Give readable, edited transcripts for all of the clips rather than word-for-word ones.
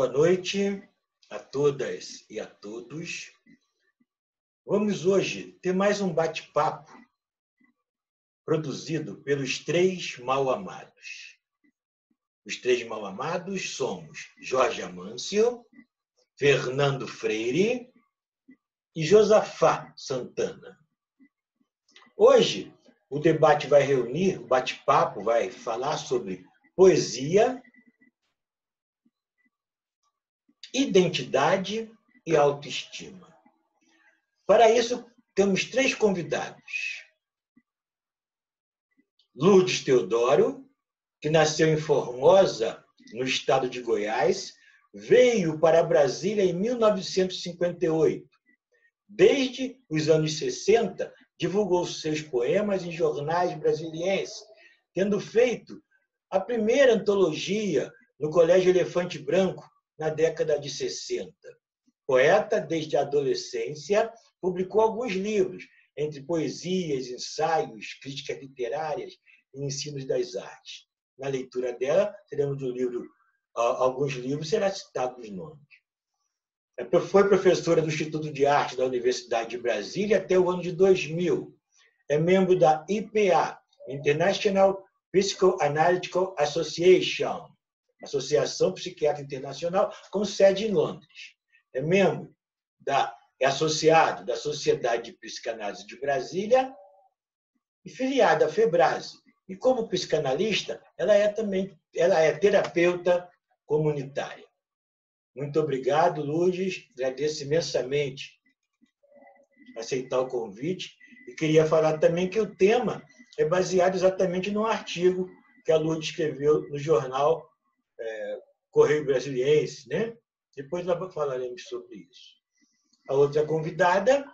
Boa noite a todas e a todos. Vamos hoje ter mais um bate-papo produzido pelos Três Mal-Amados. Os Três Mal-Amados somos Jorge Amâncio, Fernando Freire e Josafá Santana. Hoje, o debate vai reunir, o bate-papo vai falar sobre poesia, identidade e autoestima. Para isso, temos três convidados. Lourdes Teodoro, que nasceu em Formosa, no estado de Goiás, veio para Brasília em 1958. Desde os anos 60, divulgou seus poemas em jornais brasilienses, tendo feito a primeira antologia no Colégio Elefante Branco, na década de 60. Poeta desde a adolescência, publicou alguns livros, entre poesias, ensaios, críticas literárias e ensinos das artes. Na leitura dela, teremos do livro, alguns livros, será citado os nomes. Foi professora do Instituto de Arte da Universidade de Brasília até o ano de 2000. É membro da IPA, International Psychoanalytical Association, Associação Psiquiátrica Internacional, com sede em Londres. É membro é associado da Sociedade de Psicanálise de Brasília e filiada à Febrase. E como psicanalista, ela é terapeuta comunitária. Muito obrigado, Lourdes. Agradeço imensamente aceitar o convite. E queria falar também que o tema é baseado exatamente num artigo que a Lourdes escreveu no jornal Correio Brasiliense, né? Depois nós falaremos sobre isso. A outra convidada,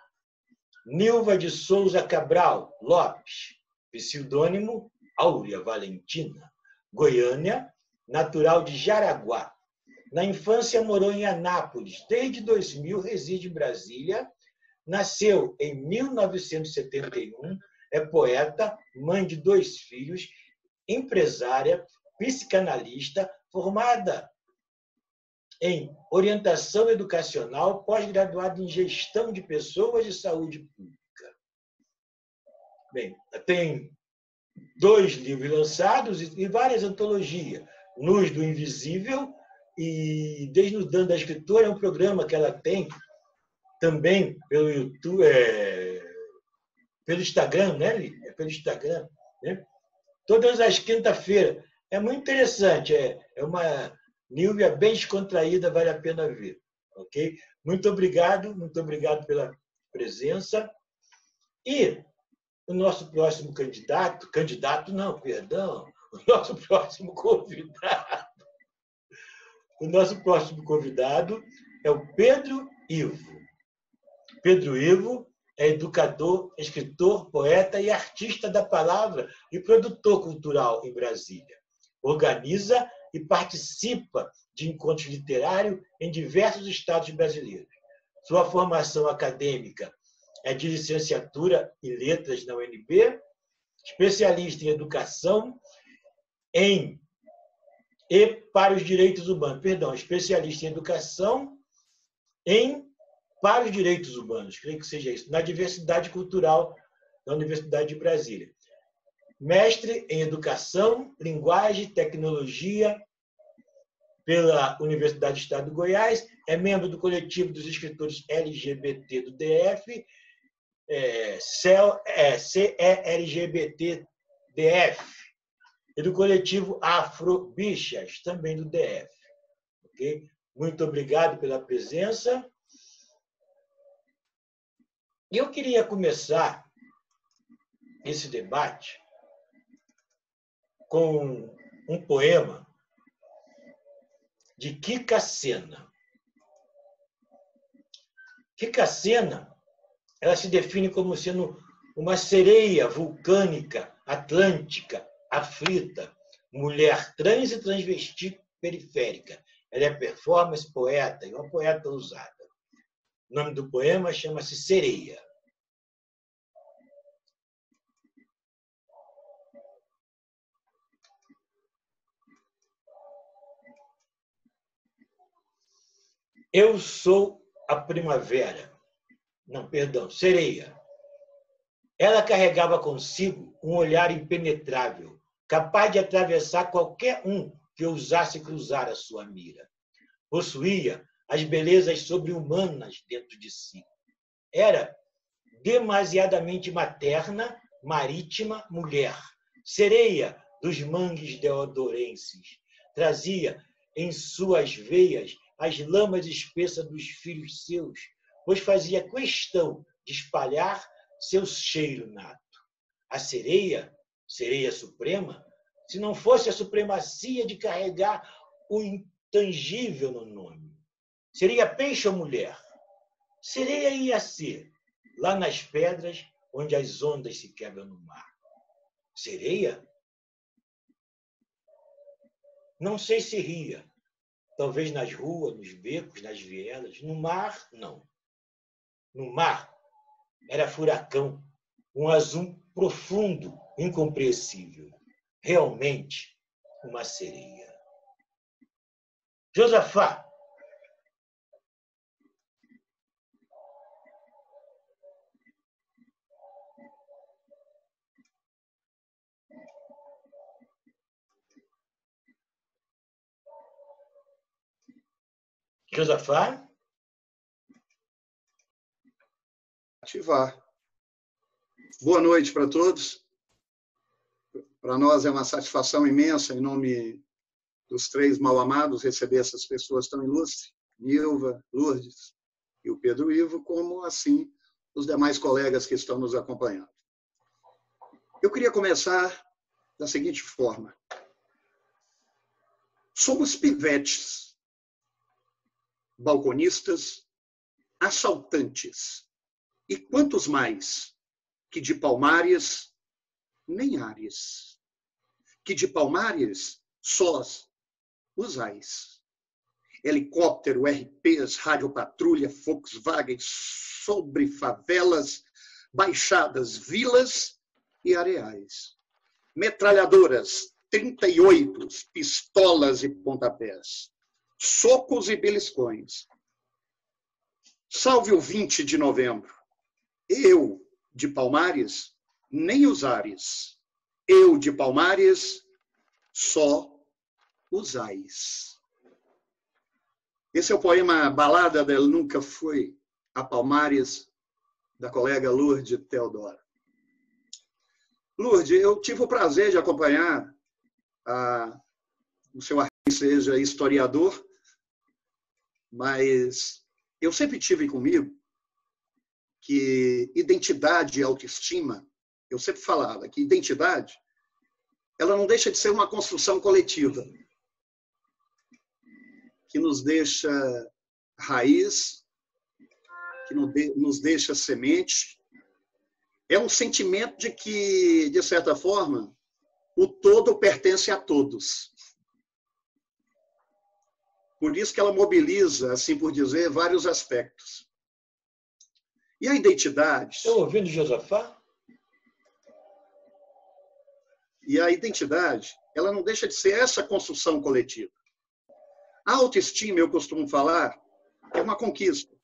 Nilva de Souza Cabral Lopes, pseudônimo Áurea Valentina, Goiânia, natural de Jaraguá. Na infância morou em Anápolis, desde 2000 reside em Brasília, nasceu em 1971, é poeta, mãe de 2 filhos, empresária, psicanalista, formada em orientação educacional, pós-graduada em gestão de pessoas e saúde pública. Bem, tem 2 livros lançados e várias antologias. Luz do Invisível e Desnudando da Escritora é um programa que ela tem também pelo YouTube, pelo Instagram, né? É pelo Instagram, né? Todas as quinta-feiras. É muito interessante. É uma Nilvia bem descontraída, vale a pena ver. Ok? Muito obrigado pela presença. E o nosso próximo candidato não, perdão, o nosso próximo convidado é o Pedro Ivo. Pedro Ivo é educador, escritor, poeta e artista da palavra e produtor cultural em Brasília. Organiza e participa de encontros literários em diversos estados brasileiros. Sua formação acadêmica é de licenciatura em letras na UNB, especialista em educação e para os direitos humanos. Especialista em educação para os direitos humanos, creio que seja isso, na diversidade cultural da Universidade de Brasília. Mestre em Educação, Linguagem e Tecnologia pela Universidade do Estado do Goiás, é membro do coletivo dos escritores LGBT do DF, CELGBT-DF, e do coletivo Afrobichas, também do DF. Okay? Muito obrigado pela presença. E eu queria começar esse debate com um poema de Kika Sena. Kika Sena, ela se define como sendo uma sereia vulcânica, atlântica, aflita, mulher trans e transvesti periférica. Ela é performance, poeta e uma poeta ousada. O nome do poema chama-se Sereia. Eu sou a primavera. Não, perdão, sereia. Ela carregava consigo um olhar impenetrável, capaz de atravessar qualquer um que ousasse cruzar a sua mira. Possuía as belezas sobre-humanas dentro de si. Era demasiadamente materna, marítima, mulher, sereia dos mangues deodorenses. Trazia em suas veias as lamas espessas dos filhos seus, pois fazia questão de espalhar seu cheiro nato. A sereia, sereia suprema, se não fosse a supremacia de carregar o intangível no nome. Seria peixe ou mulher? Sereia ia ser, lá nas pedras onde as ondas se quebram no mar. Sereia? Não sei se ria. Talvez nas ruas, nos becos, nas vielas. No mar, não. No mar, era furacão, um azul profundo, incompreensível. Realmente, uma sereia. Josafá, Josafá? Ativar. Boa noite para todos. Para nós é uma satisfação imensa, em nome dos três mal-amados, receber essas pessoas tão ilustres, Nilva, Lourdes e o Pedro Ivo, como, assim, os demais colegas que estão nos acompanhando. Eu queria começar da seguinte forma. Somos pivetes, balconistas, assaltantes, e quantos mais que de Palmares, nem Ares, que de Palmares, sós, usais. Helicóptero, RPs, radiopatrulha, Volkswagen, sobre favelas, baixadas, vilas e areais. Metralhadoras, 38, pistolas e pontapés, socos e beliscões. Salve o 20 de novembro. Eu, de Palmares, nem os ares. Eu, de Palmares, só usais. Esse é o poema Balada del Nunca Fui a Palmares, da colega Lourdes Teodora. Lourdes, eu tive o prazer de acompanhar o seu Arthur seja historiador, mas eu sempre tive comigo que identidade e autoestima, eu sempre falava que identidade, ela não deixa de ser uma construção coletiva, que nos deixa raiz, que nos deixa semente. É um sentimento de que, de certa forma, o todo pertence a todos. Por isso que ela mobiliza, assim por dizer, vários aspectos. E a identidade... Estão ouvindo Josafá? E a identidade, ela não deixa de ser essa construção coletiva. A autoestima, eu costumo falar, é uma conquista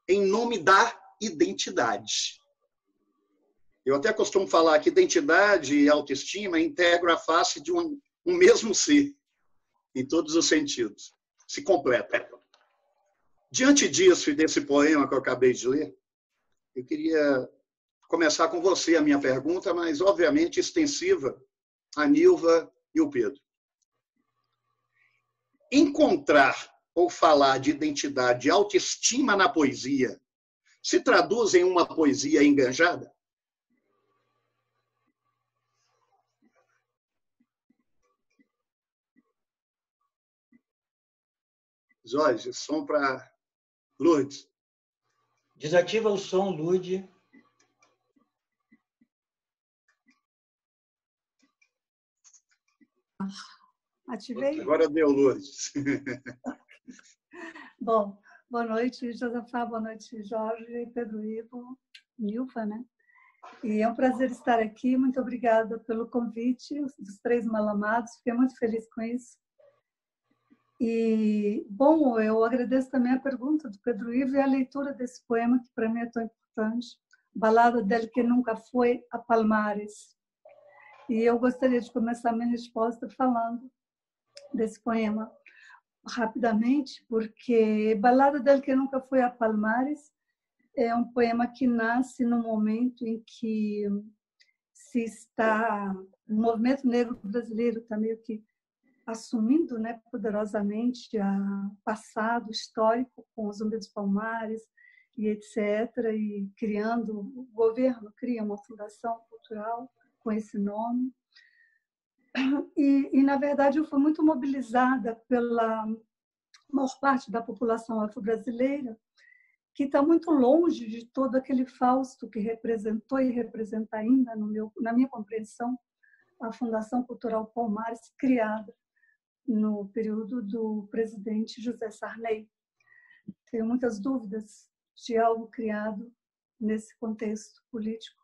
em nome da identidade. Eu até costumo falar que identidade e autoestima integram a face de um mesmo ser, em todos os sentidos. Se completam. Diante disso e desse poema que eu acabei de ler, eu queria começar com você a minha pergunta, mas, obviamente, extensiva a Nilva e o Pedro. Encontrar ou falar de identidade e autoestima na poesia se traduz em uma poesia enganjada? Jorge, som para Lourdes. Desativa o som, Lourdes. Ativei? Agora deu, Lourdes. Bom, boa noite, Josafá, boa noite, Jorge, Pedro Ivo, Nilva, né? E é um prazer estar aqui, muito obrigada pelo convite dos três mal-amados, fiquei muito feliz com isso. E, bom, eu agradeço também a pergunta do Pedro Ivo e a leitura desse poema, que para mim é tão importante, Balada del que Nunca Foi a Palmares. E eu gostaria de começar minha resposta falando desse poema rapidamente, porque Balada del que Nunca Foi a Palmares é um poema que nasce no momento em que o movimento negro brasileiro está meio que assumindo, né, poderosamente o passado histórico com o Zumbi dos Palmares e etc., e o governo cria uma fundação cultural com esse nome. Na verdade, eu fui muito mobilizada pela maior parte da população afro-brasileira, que está muito longe de todo aquele Fausto que representou e representa ainda, na minha compreensão, a Fundação Cultural Palmares, criada no período do presidente José Sarney. Tenho muitas dúvidas de algo criado nesse contexto político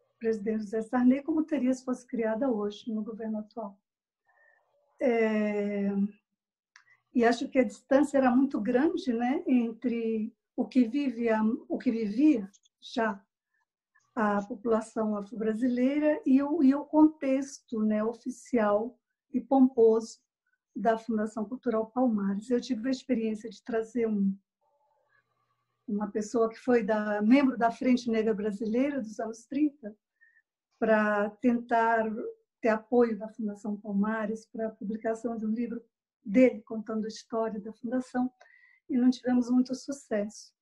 do presidente José Sarney, como teria se fosse criada hoje no governo atual. E acho que a distância era muito grande, né, entre o que vivia já a população afro-brasileira e o contexto, né, oficial e pomposo da Fundação Cultural Palmares. Eu tive a experiência de trazer uma pessoa que foi membro da Frente Negra Brasileira dos anos 30 para tentar ter apoio da Fundação Palmares para a publicação de um livro dele contando a história da Fundação, e não tivemos muito sucesso.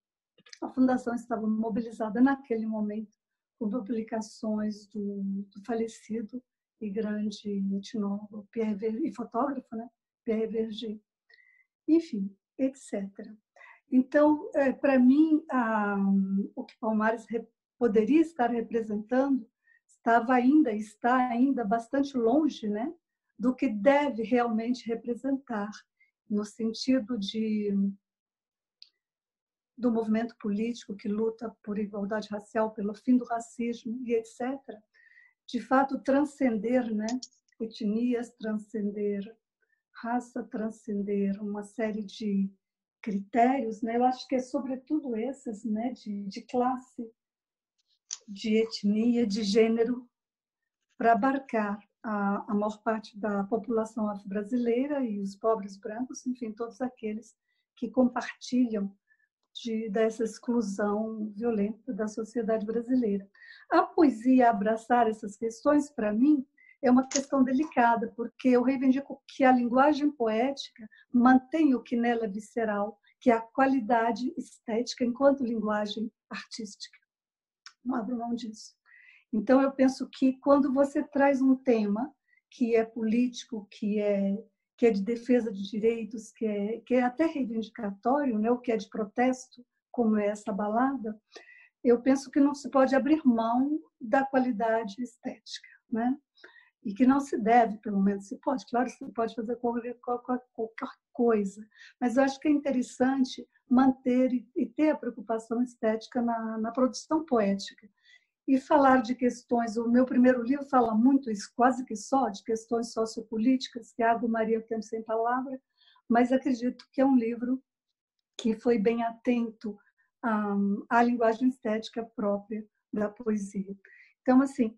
A Fundação estava mobilizada naquele momento com publicações do falecido e grande etnólogo e fotógrafo, né, Pierre Verger, enfim, etc. Então, para mim, o que Palmares poderia estar representando está ainda bastante longe, né, do que deve realmente representar, no sentido do movimento político que luta por igualdade racial, pelo fim do racismo e etc. De fato, transcender, né, etnias, transcender raça, transcender uma série de critérios, né? Eu acho que é sobretudo esses, né, de classe, de etnia, de gênero, para abarcar a maior parte da população afro-brasileira e os pobres brancos, enfim, todos aqueles que compartilham dessa exclusão violenta da sociedade brasileira. A poesia abraçar essas questões, para mim, é uma questão delicada, porque eu reivindico que a linguagem poética mantém o que nela é visceral, que é a qualidade estética enquanto linguagem artística. Não abro mão disso. Então, eu penso que quando você traz um tema que é político, que é de defesa de direitos, que é até reivindicatório, né, o que é de protesto, como é essa balada, eu penso que não se pode abrir mão da qualidade estética, né? E que não se deve, pelo menos, se pode, claro, se pode fazer qualquer coisa, mas eu acho que é interessante manter e ter a preocupação estética na produção poética. E falar de questões, o meu primeiro livro fala muito isso, quase que só, de questões sociopolíticas, que é Água Maria, o Tempo Sem Palavra, mas acredito que é um livro que foi bem atento à linguagem estética própria da poesia. Então, assim,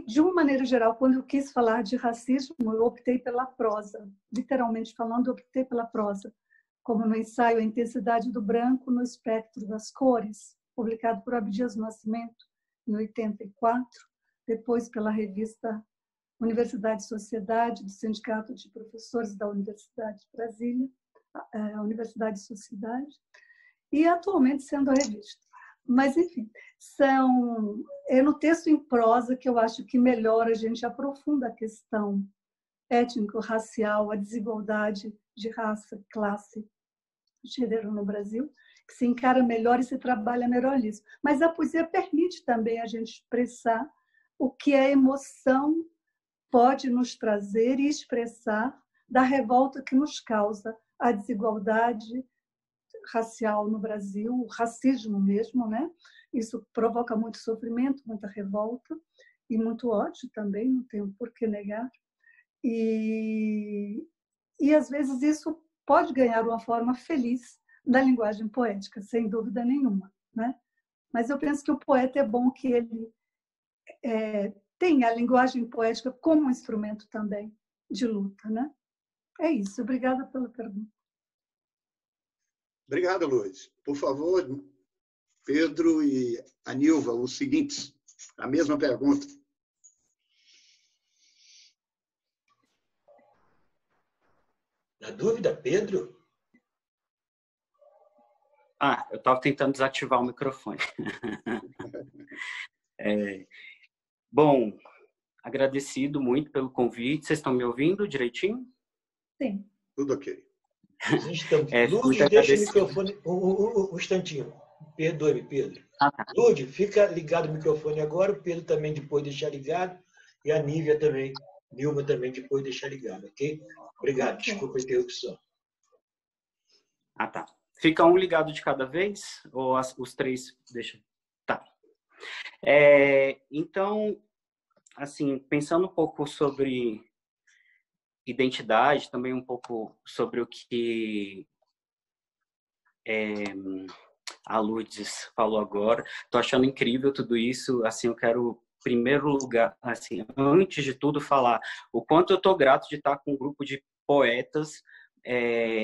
de uma maneira geral, quando eu quis falar de racismo, eu optei pela prosa. Literalmente falando, eu optei pela prosa, como no ensaio A Intensidade do Branco no Espectro das Cores, publicado por Abdias Nascimento, em 84, depois pela revista Universidade e Sociedade, do Sindicato de Professores da Universidade de Brasília, a Universidade e Sociedade, e atualmente sendo a revista. Mas, enfim, é no texto em prosa que eu acho que melhor a gente aprofunda a questão étnico-racial, a desigualdade de raça, classe, gênero no Brasil, que se encara melhor e se trabalha melhor nisso. Mas a poesia permite também a gente expressar o que a emoção pode nos trazer e expressar da revolta que nos causa a desigualdade racial no Brasil, o racismo mesmo, né? Isso provoca muito sofrimento, muita revolta e muito ódio também, não tenho por que negar. E E, às vezes, isso pode ganhar uma forma feliz da linguagem poética, sem dúvida nenhuma, né? Mas eu penso que o poeta é bom que ele tenha a linguagem poética como um instrumento também de luta, né? É isso. Obrigada pela pergunta. Obrigado, Luiz. Por favor, Pedro e Anilva, os seguintes, a mesma pergunta. Na dúvida, Pedro? Eu estava tentando desativar o microfone. Bom, agradecido muito pelo convite. Vocês estão me ouvindo direitinho? Sim. Tudo ok. Lourdes, deixa o microfone um instantinho. Perdoe-me, Pedro. Tá. Lourdes, fica ligado o microfone agora. O Pedro também depois deixar ligado. E a Nívia também. Nilma também depois deixar ligado, ok? Obrigado. Desculpa a interrupção. Tá. Fica um ligado de cada vez? Ou os três? Deixa. Tá. Então, assim, pensando um pouco sobre identidade, também um pouco sobre o que a Lourdes falou agora. Estou achando incrível tudo isso. Assim, eu quero, em primeiro lugar, assim, antes de tudo, falar o quanto eu estou grato de estar com um grupo de poetas,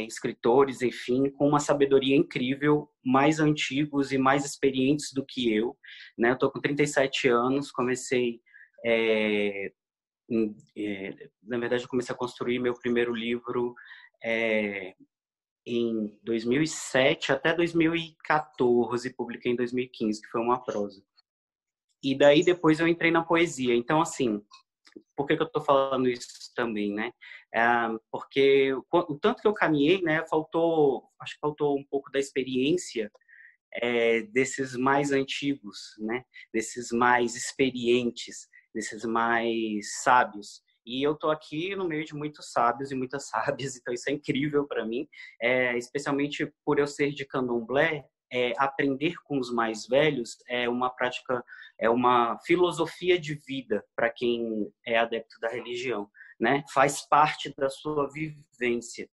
escritores, enfim, com uma sabedoria incrível, mais antigos e mais experientes do que eu, né? Eu estou com 37 anos, comecei... na verdade, eu comecei a construir meu primeiro livro em 2007 até 2014, publiquei em 2015, que foi uma prosa. E daí depois eu entrei na poesia. Então, assim, por que eu estou falando isso também, né? Porque o tanto que eu caminhei, né, acho que faltou um pouco da experiência desses mais antigos, né? Desses mais experientes, desses mais sábios. E eu estou aqui no meio de muitos sábios e muitas sábias, então isso é incrível para mim, especialmente por eu ser de candomblé. Aprender com os mais velhos é uma prática, é uma filosofia de vida para quem é adepto da religião, né? Faz parte da sua vivência.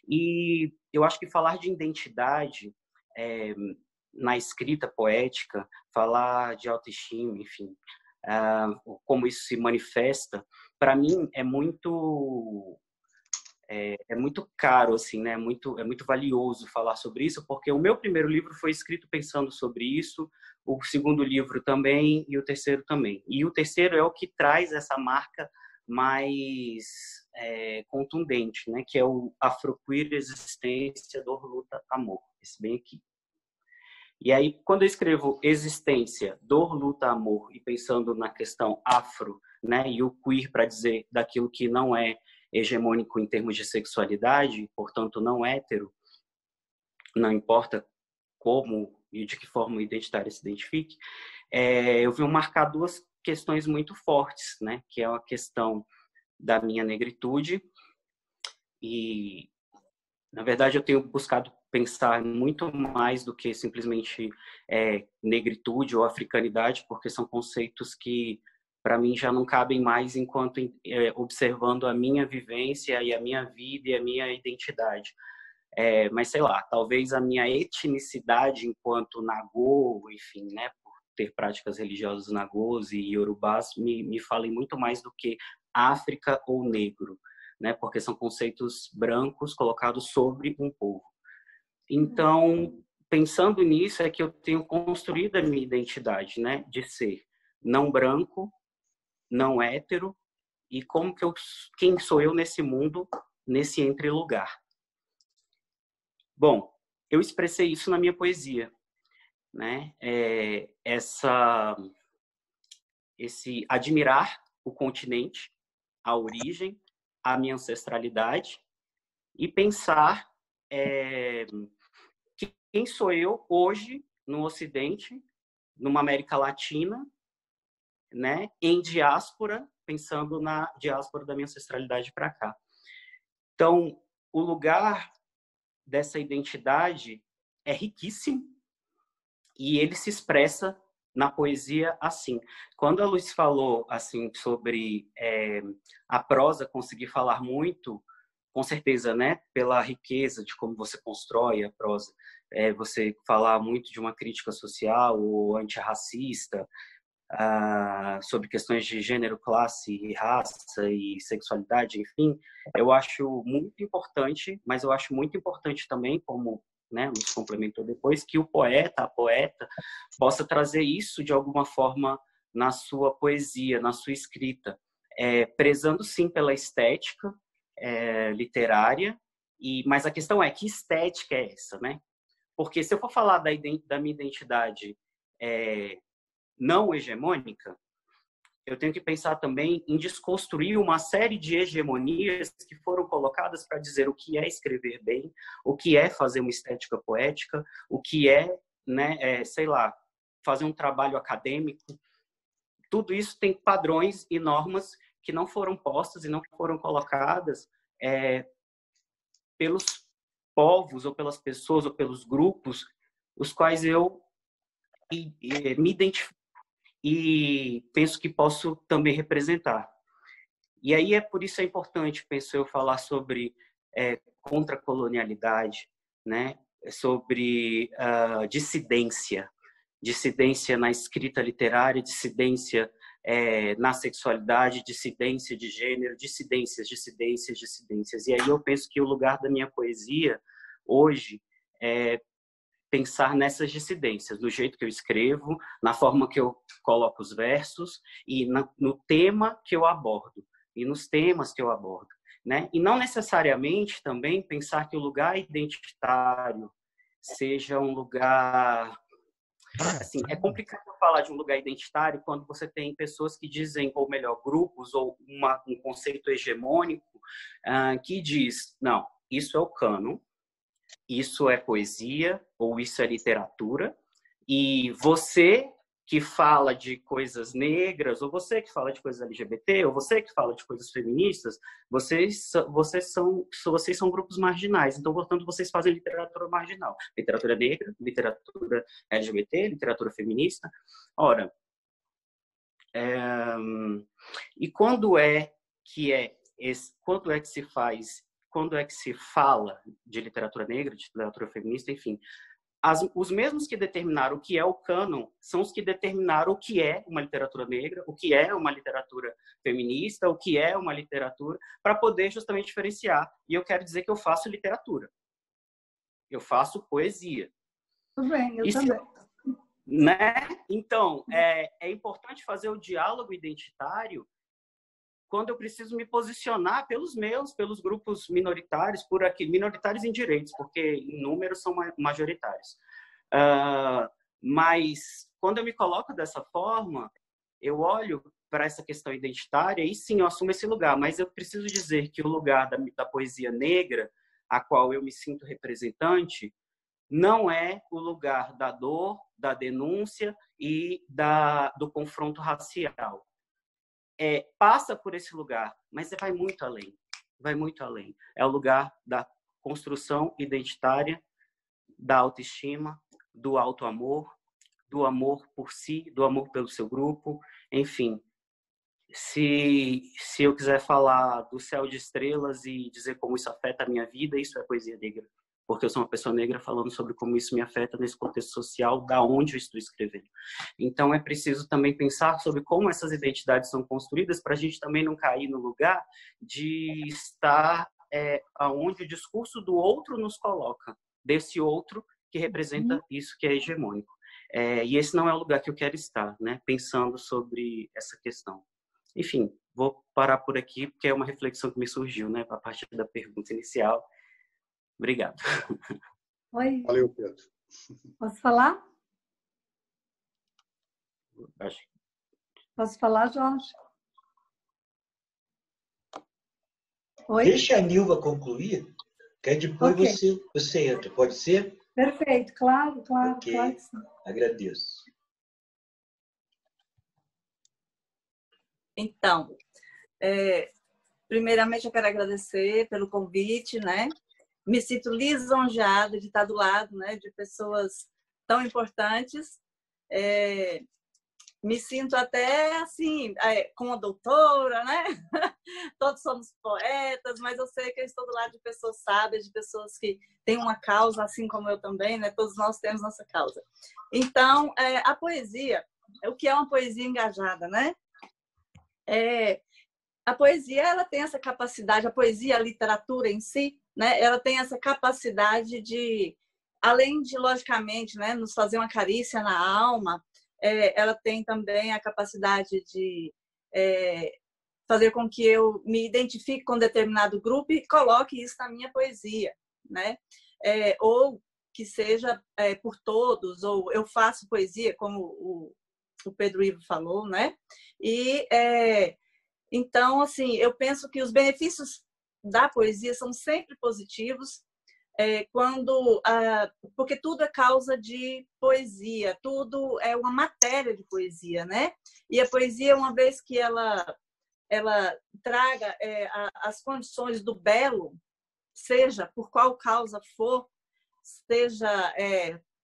E eu acho que falar de identidade na escrita poética, falar de autoestima, enfim, como isso se manifesta, para mim é muito caro, assim, né? É muito valioso falar sobre isso, porque o meu primeiro livro foi escrito pensando sobre isso, o segundo livro também e o terceiro também. E o terceiro é o que traz essa marca mais contundente, né? Que é o Afroqueer, Existência, Dor, Luta, Amor. Esse bem aqui. E aí, quando eu escrevo existência, dor, luta, amor, e pensando na questão afro, né, e o queer para dizer daquilo que não é hegemônico em termos de sexualidade, portanto não hétero, não importa como e de que forma o identitário se identifique, eu vim marcar duas questões muito fortes, né, que é a questão da minha negritude e, na verdade, eu tenho buscado pensar muito mais do que simplesmente negritude ou africanidade, porque são conceitos que, para mim, já não cabem mais enquanto observando a minha vivência e a minha vida e a minha identidade. Mas, sei lá, talvez a minha etnicidade enquanto nagô, enfim, né, por ter práticas religiosas nagôs e iorubás, me falem muito mais do que África ou negro, né, porque são conceitos brancos colocados sobre um povo. Então, pensando nisso, é que eu tenho construído a minha identidade, né, de ser não branco, não hétero, e quem sou eu nesse mundo, nesse entre-lugar. Bom, eu expressei isso na minha poesia, né, esse admirar o continente, a origem, a minha ancestralidade, e pensar quem sou eu hoje no Ocidente, numa América Latina, né, em diáspora, pensando na diáspora da minha ancestralidade para cá. Então, o lugar dessa identidade é riquíssimo e ele se expressa na poesia assim. Quando a Luz falou assim sobre a prosa conseguir falar muito com certeza, né, pela riqueza de como você constrói a prosa, você falar muito de uma crítica social ou antirracista, sobre questões de gênero, classe, raça e sexualidade, enfim, eu acho muito importante, mas eu acho muito importante também, como, né, nos complementou depois, que o poeta, a poeta, possa trazer isso de alguma forma na sua poesia, na sua escrita, prezando sim pela estética literária, mas a questão é, que estética é essa, né? Porque se eu for falar da minha identidade não hegemônica, eu tenho que pensar também em desconstruir uma série de hegemonias que foram colocadas para dizer o que é escrever bem, o que é fazer uma estética poética, o que é, né, sei lá, fazer um trabalho acadêmico. Tudo isso tem padrões e normas que não foram postas e não foram colocadas pelos povos ou pelas pessoas ou pelos grupos os quais eu me identifico e penso que posso também representar. E aí por isso é importante, penso eu, falar sobre contracolonialidade, né? Sobre dissidência na escrita literária, dissidência na sexualidade, dissidência de gênero, dissidências. E aí eu penso que o lugar da minha poesia hoje é pensar nessas dissidências, no jeito que eu escrevo, na forma que eu coloco os versos e no tema que eu abordo, e nos temas que eu abordo, né? E não necessariamente também pensar que o lugar identitário seja um lugar... Assim, é complicado falar de um lugar identitário quando você tem pessoas que dizem, ou melhor, grupos, ou um conceito hegemônico que diz, não, isso é o cânon, isso é poesia ou isso é literatura, e você que fala de coisas negras, ou você que fala de coisas LGBT, ou você que fala de coisas feministas, vocês são grupos marginais. Então, portanto, vocês fazem literatura marginal. Literatura negra, literatura LGBT, literatura feminista. Ora, e quando é que se fala de literatura negra, de literatura feminista, enfim, os mesmos que determinaram o que é o cânon são os que determinaram o que é uma literatura negra, o que é uma literatura feminista, o que é uma literatura, para poder justamente diferenciar. E eu quero dizer que eu faço literatura. Eu faço poesia. Tudo bem, eu também. Né? Então, é importante fazer o diálogo identitário quando eu preciso me posicionar pelos grupos minoritários, por aqui, minoritários em direitos, porque em números são majoritários. Mas quando eu me coloco dessa forma, eu olho para essa questão identitária e sim, eu assumo esse lugar, mas eu preciso dizer que o lugar da poesia negra, a qual eu me sinto representante, não é o lugar da dor, da denúncia e do confronto racial. Passa por esse lugar, mas vai muito além. Vai muito além. É o lugar da construção identitária, da autoestima, do autoamor, do amor por si, do amor pelo seu grupo. Enfim, se eu quiser falar do céu de estrelas e dizer como isso afeta a minha vida, isso é poesia negra. Porque eu sou uma pessoa negra falando sobre como isso me afeta nesse contexto social, da onde eu estou escrevendo. Então, é preciso também pensar sobre como essas identidades são construídas para a gente também não cair no lugar de estar aonde o discurso do outro nos coloca, desse outro que representa isso que é hegemônico. E esse não é o lugar que eu quero estar, né? Pensando sobre essa questão. Enfim, vou parar por aqui, porque é uma reflexão que me surgiu, né? A partir da pergunta inicial. Obrigado. Oi. Valeu, Pedro. Posso falar? Acho. Posso falar, Jorge? Oi? Deixa a Nilva concluir, que aí depois Okay. você entra. Pode ser? Perfeito, claro, Ok, claro que sim. Agradeço. Então, primeiramente eu quero agradecer pelo convite, né? Me sinto lisonjeada de estar do lado, né, de pessoas tão importantes. me sinto até assim, como uma doutora, né? Todos somos poetas, mas eu sei que eu estou do lado de pessoas sábias, de pessoas que têm uma causa, assim como eu também, né? Todos nós temos nossa causa. Então, a poesia, o que é uma poesia engajada, né? A poesia, ela tem essa capacidade, a poesia, a literatura em si, né? Ela tem essa capacidade de, além de, logicamente, né, nos fazer uma carícia na alma, ela tem também a capacidade de fazer com que eu me identifique com determinado grupo e coloque isso na minha poesia, né? Ou que seja por todos, ou eu faço poesia, como o Pedro Ivo falou, né? E então, assim, eu penso que os benefícios da poesia são sempre positivos, porque tudo é causa de poesia, tudo é uma matéria de poesia, né? E a poesia, uma vez que ela traga as condições do belo, seja por qual causa for, seja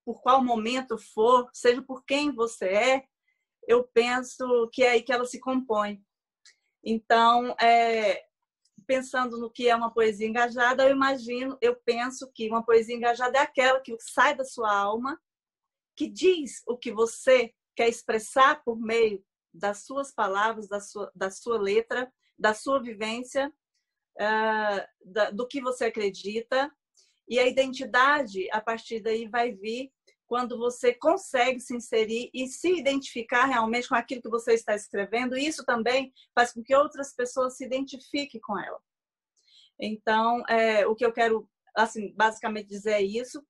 por qual momento for, seja por quem você é, eu penso que é aí que ela se compõe. Então, pensando no que é uma poesia engajada, eu penso que uma poesia engajada é aquela que sai da sua alma, que diz o que você quer expressar por meio das suas palavras, da sua letra, da sua vivência, do que você acredita. E a identidade, a partir daí, vai vir quando você consegue se inserir e se identificar realmente com aquilo que você está escrevendo. E isso também faz com que outras pessoas se identifiquem com ela. Então, o que eu quero, assim, basicamente dizer é isso.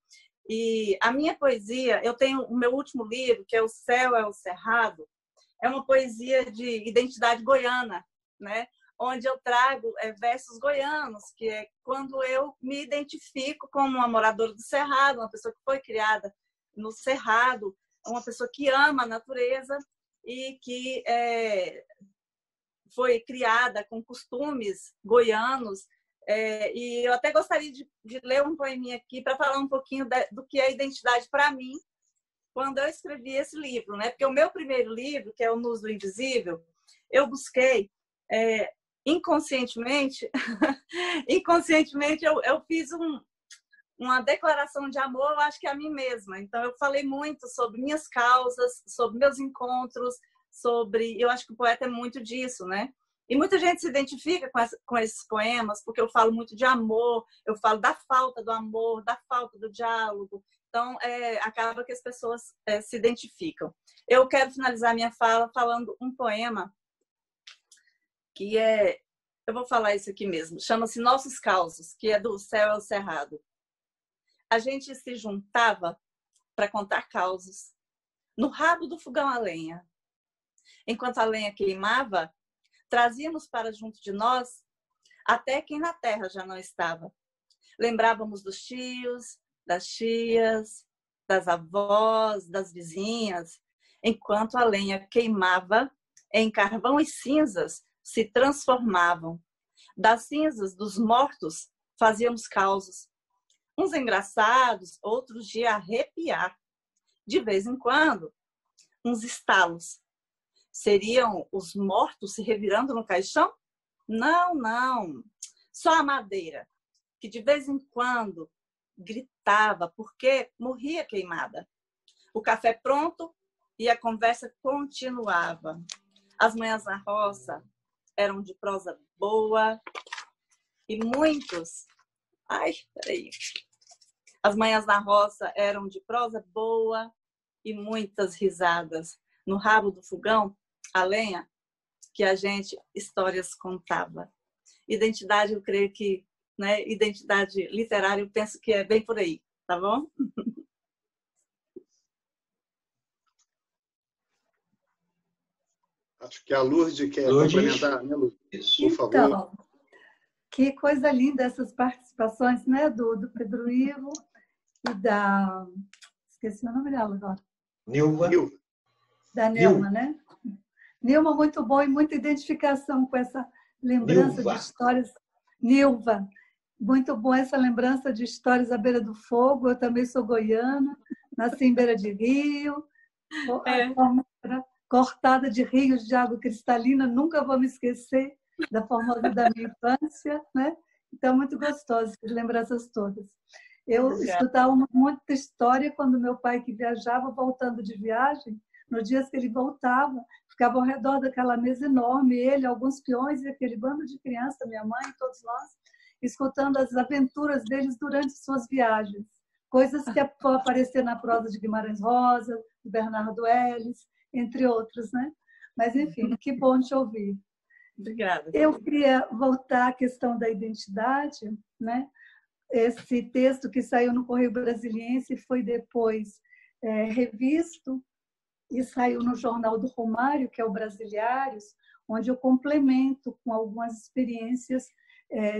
E a minha poesia, eu tenho o meu último livro, que é O Céu é o Cerrado, é uma poesia de identidade goiana, né? Onde eu trago versos goianos, que é quando eu me identifico como uma moradora do Cerrado, uma pessoa que foi criada no Cerrado, uma pessoa que ama a natureza e que foi criada com costumes goianos. E eu até gostaria de ler um poeminha aqui para falar um pouquinho do que é identidade para mim quando eu escrevi esse livro, né? Porque o meu primeiro livro, que é O Nus do Invisível, eu busquei inconscientemente, eu fiz uma declaração de amor, eu acho que a mim mesma. Então, eu falei muito sobre minhas causas, sobre meus encontros, eu acho que o poeta é muito disso, né? E muita gente se identifica com esses poemas, porque eu falo muito de amor, eu falo da falta do amor, da falta do diálogo. Então, acaba que as pessoas se identificam. Eu quero finalizar minha fala falando um poema que eu vou falar isso aqui mesmo, chama-se Nossos Causos, que é do Céu ao Cerrado. A gente se juntava para contar causos no rabo do fogão a lenha. Enquanto a lenha queimava, trazíamos para junto de nós até quem na terra já não estava. Lembrávamos dos tios, das tias, das avós, das vizinhas, enquanto a lenha queimava, em carvão e cinzas se transformavam. Das cinzas dos mortos fazíamos causos, uns engraçados, outros de arrepiar. De vez em quando, uns estalos. Seriam os mortos se revirando no caixão? Não, não. Só a madeira, que de vez em quando gritava porque morria queimada. O café pronto e a conversa continuava. As manhãs na roça eram de prosa boa e muitos... As manhãs na roça eram de prosa boa e muitas risadas. No rabo do fogão, a lenha, que a gente histórias contava. Identidade, eu creio que, né, identidade literária, eu penso que é bem por aí, tá bom? Acho que a Lourdes quer complementar, né, Lourdes? Por favor. Então, que coisa linda essas participações, né, do Pedro Ivo e da... Esqueci o nome dela agora. Nilva. Da Nelma, né? Nilma, muito bom e muita identificação com essa lembrança de histórias. Nilva, muito bom essa lembrança de histórias à beira do fogo. Eu também sou goiana, nasci em beira de rio. cortada de rios de água cristalina, nunca vou me esquecer da Formosa da minha infância, né? Então, muito gostoso as lembranças todas. Eu escutava muita história quando meu pai, que viajava, voltando de viagem, nos dias que ele voltava, ficava ao redor daquela mesa enorme, ele, alguns peões e aquele bando de crianças, minha mãe, todos nós, escutando as aventuras deles durante suas viagens. Coisas que vão aparecer na prosa de Guimarães Rosa, do Bernardo Ellis, entre outros, né? Mas, enfim, que bom te ouvir. Obrigada. Eu queria voltar à questão da identidade, né? Esse texto que saiu no Correio Brasiliense foi depois revisto e saiu no Jornal do Romário, que é o Brasiliários, onde eu complemento com algumas experiências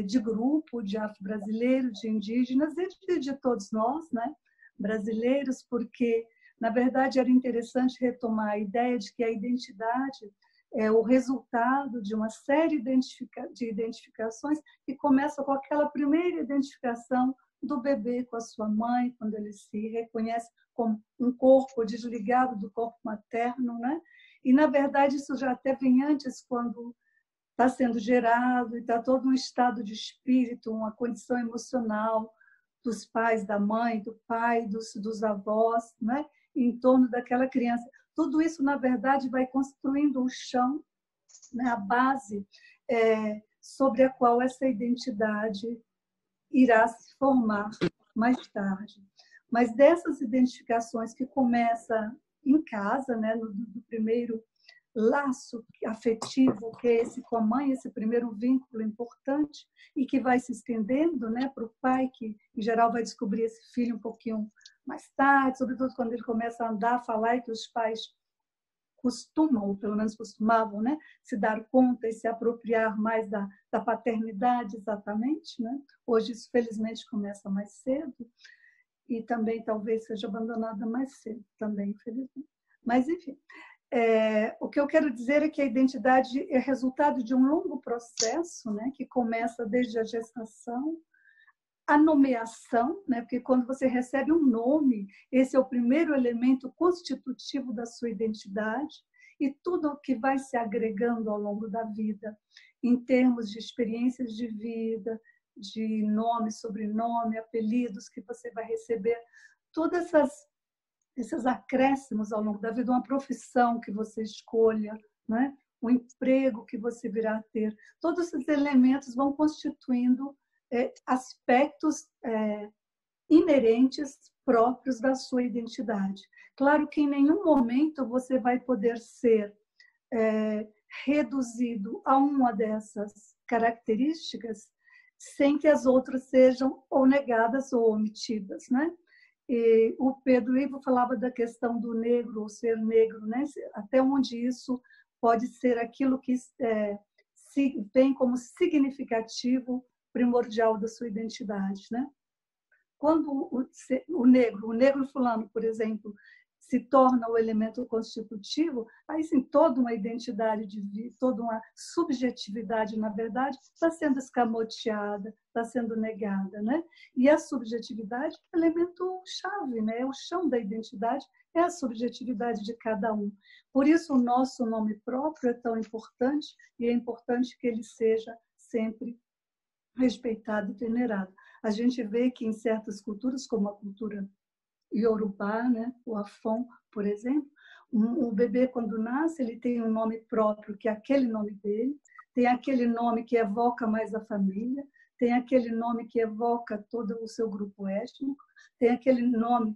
de grupo, de afro-brasileiro, de indígenas e de todos nós, né? Brasileiros, porque, na verdade, era interessante retomar a ideia de que a identidade é o resultado de uma série de identificações que começa com aquela primeira identificação do bebê com a sua mãe, quando ele se reconhece como um corpo desligado do corpo materno, né? E, na verdade, isso já até vem antes, quando está sendo gerado e está todo um estado de espírito, uma condição emocional dos pais, da mãe, do pai, dos avós, né? Em torno daquela criança. Tudo isso, na verdade, vai construindo o chão, né? A base sobre a qual essa identidade irá se formar mais tarde. Mas dessas identificações que começa em casa, né? No primeiro laço afetivo, que é esse com a mãe, esse primeiro vínculo importante, e que vai se estendendo, né, para o pai, que em geral vai descobrir esse filho um pouquinho mais tarde, sobretudo quando ele começa a andar, a falar, e que os pais costumam, ou pelo menos costumavam, né, se dar conta e se apropriar mais da paternidade, exatamente, né? Hoje isso, felizmente, começa mais cedo, e também talvez seja abandonada mais cedo, também, infelizmente. Mas, enfim, o que eu quero dizer é que a identidade é resultado de um longo processo, né, que começa desde a gestação, a nomeação, né, porque quando você recebe um nome, esse é o primeiro elemento constitutivo da sua identidade, e tudo o que vai se agregando ao longo da vida, em termos de experiências de vida, de nome, sobrenome, apelidos que você vai receber, todas esses acréscimos ao longo da vida, uma profissão que você escolha, né? Um emprego que você virá a ter. Todos esses elementos vão constituindo aspectos inerentes, próprios da sua identidade. Claro que em nenhum momento você vai poder ser reduzido a uma dessas características sem que as outras sejam ou negadas ou omitidas, né? E o Pedro Ivo falava da questão do negro, ou ser negro, né? Até onde isso pode ser aquilo que vem como significativo primordial da sua identidade, né? Quando o negro fulano, por exemplo, se torna o elemento constitutivo, aí sim toda uma identidade de vida, toda uma subjetividade, na verdade, está sendo escamoteada, está sendo negada, né? E a subjetividade é o elemento chave, né? O chão da identidade é a subjetividade de cada um. Por isso o nosso nome próprio é tão importante, e é importante que ele seja sempre respeitado e venerado. A gente vê que em certas culturas, como a cultura Iorubá, né? O Afon, por exemplo, o bebê, quando nasce, ele tem um nome próprio, que é aquele nome dele, tem aquele nome que evoca mais a família, tem aquele nome que evoca todo o seu grupo étnico, tem aquele nome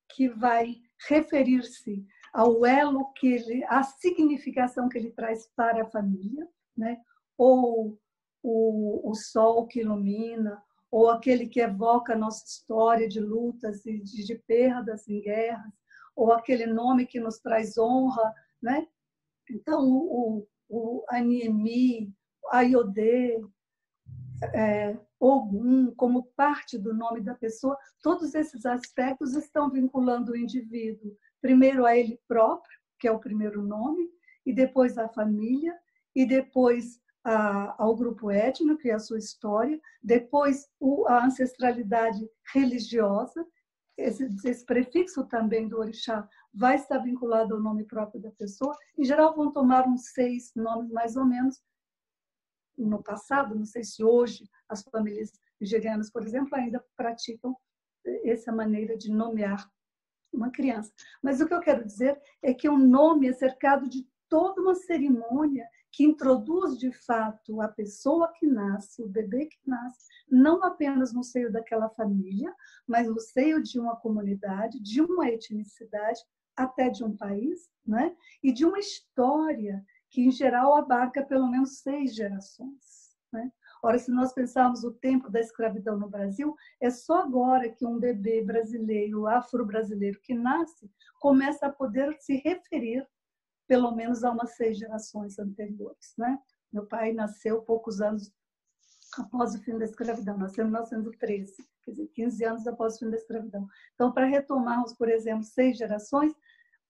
que vai referir-se ao elo a significação que ele traz para a família, né? Ou o sol que ilumina, ou aquele que evoca a nossa história de lutas e de perdas em guerras, ou aquele nome que nos traz honra, né? Então, o Aniemi, Ayodê, Ogum, como parte do nome da pessoa, todos esses aspectos estão vinculando o indivíduo, primeiro a ele próprio, que é o primeiro nome, e depois à família, e depois ao grupo étnico, que é a sua história, depois a ancestralidade religiosa, esse prefixo também do orixá vai estar vinculado ao nome próprio da pessoa. Em geral, vão tomar uns 6 nomes, mais ou menos. No passado, não sei se hoje, as famílias nigerianas, por exemplo, ainda praticam essa maneira de nomear uma criança. Mas o que eu quero dizer é que o nome é cercado de toda uma cerimônia que introduz, de fato, a pessoa que nasce, o bebê que nasce, não apenas no seio daquela família, mas no seio de uma comunidade, de uma etnicidade, até de um país, né? E de uma história que, em geral, abarca pelo menos 6 gerações, né? Ora, se nós pensarmos o tempo da escravidão no Brasil, é só agora que um bebê brasileiro, afro-brasileiro que nasce, começa a poder se referir pelo menos a umas 6 gerações anteriores, né? Meu pai nasceu poucos anos após o fim da escravidão, nasceu em 1913, quer dizer, 15 anos após o fim da escravidão. Então, para retomarmos, por exemplo, 6 gerações,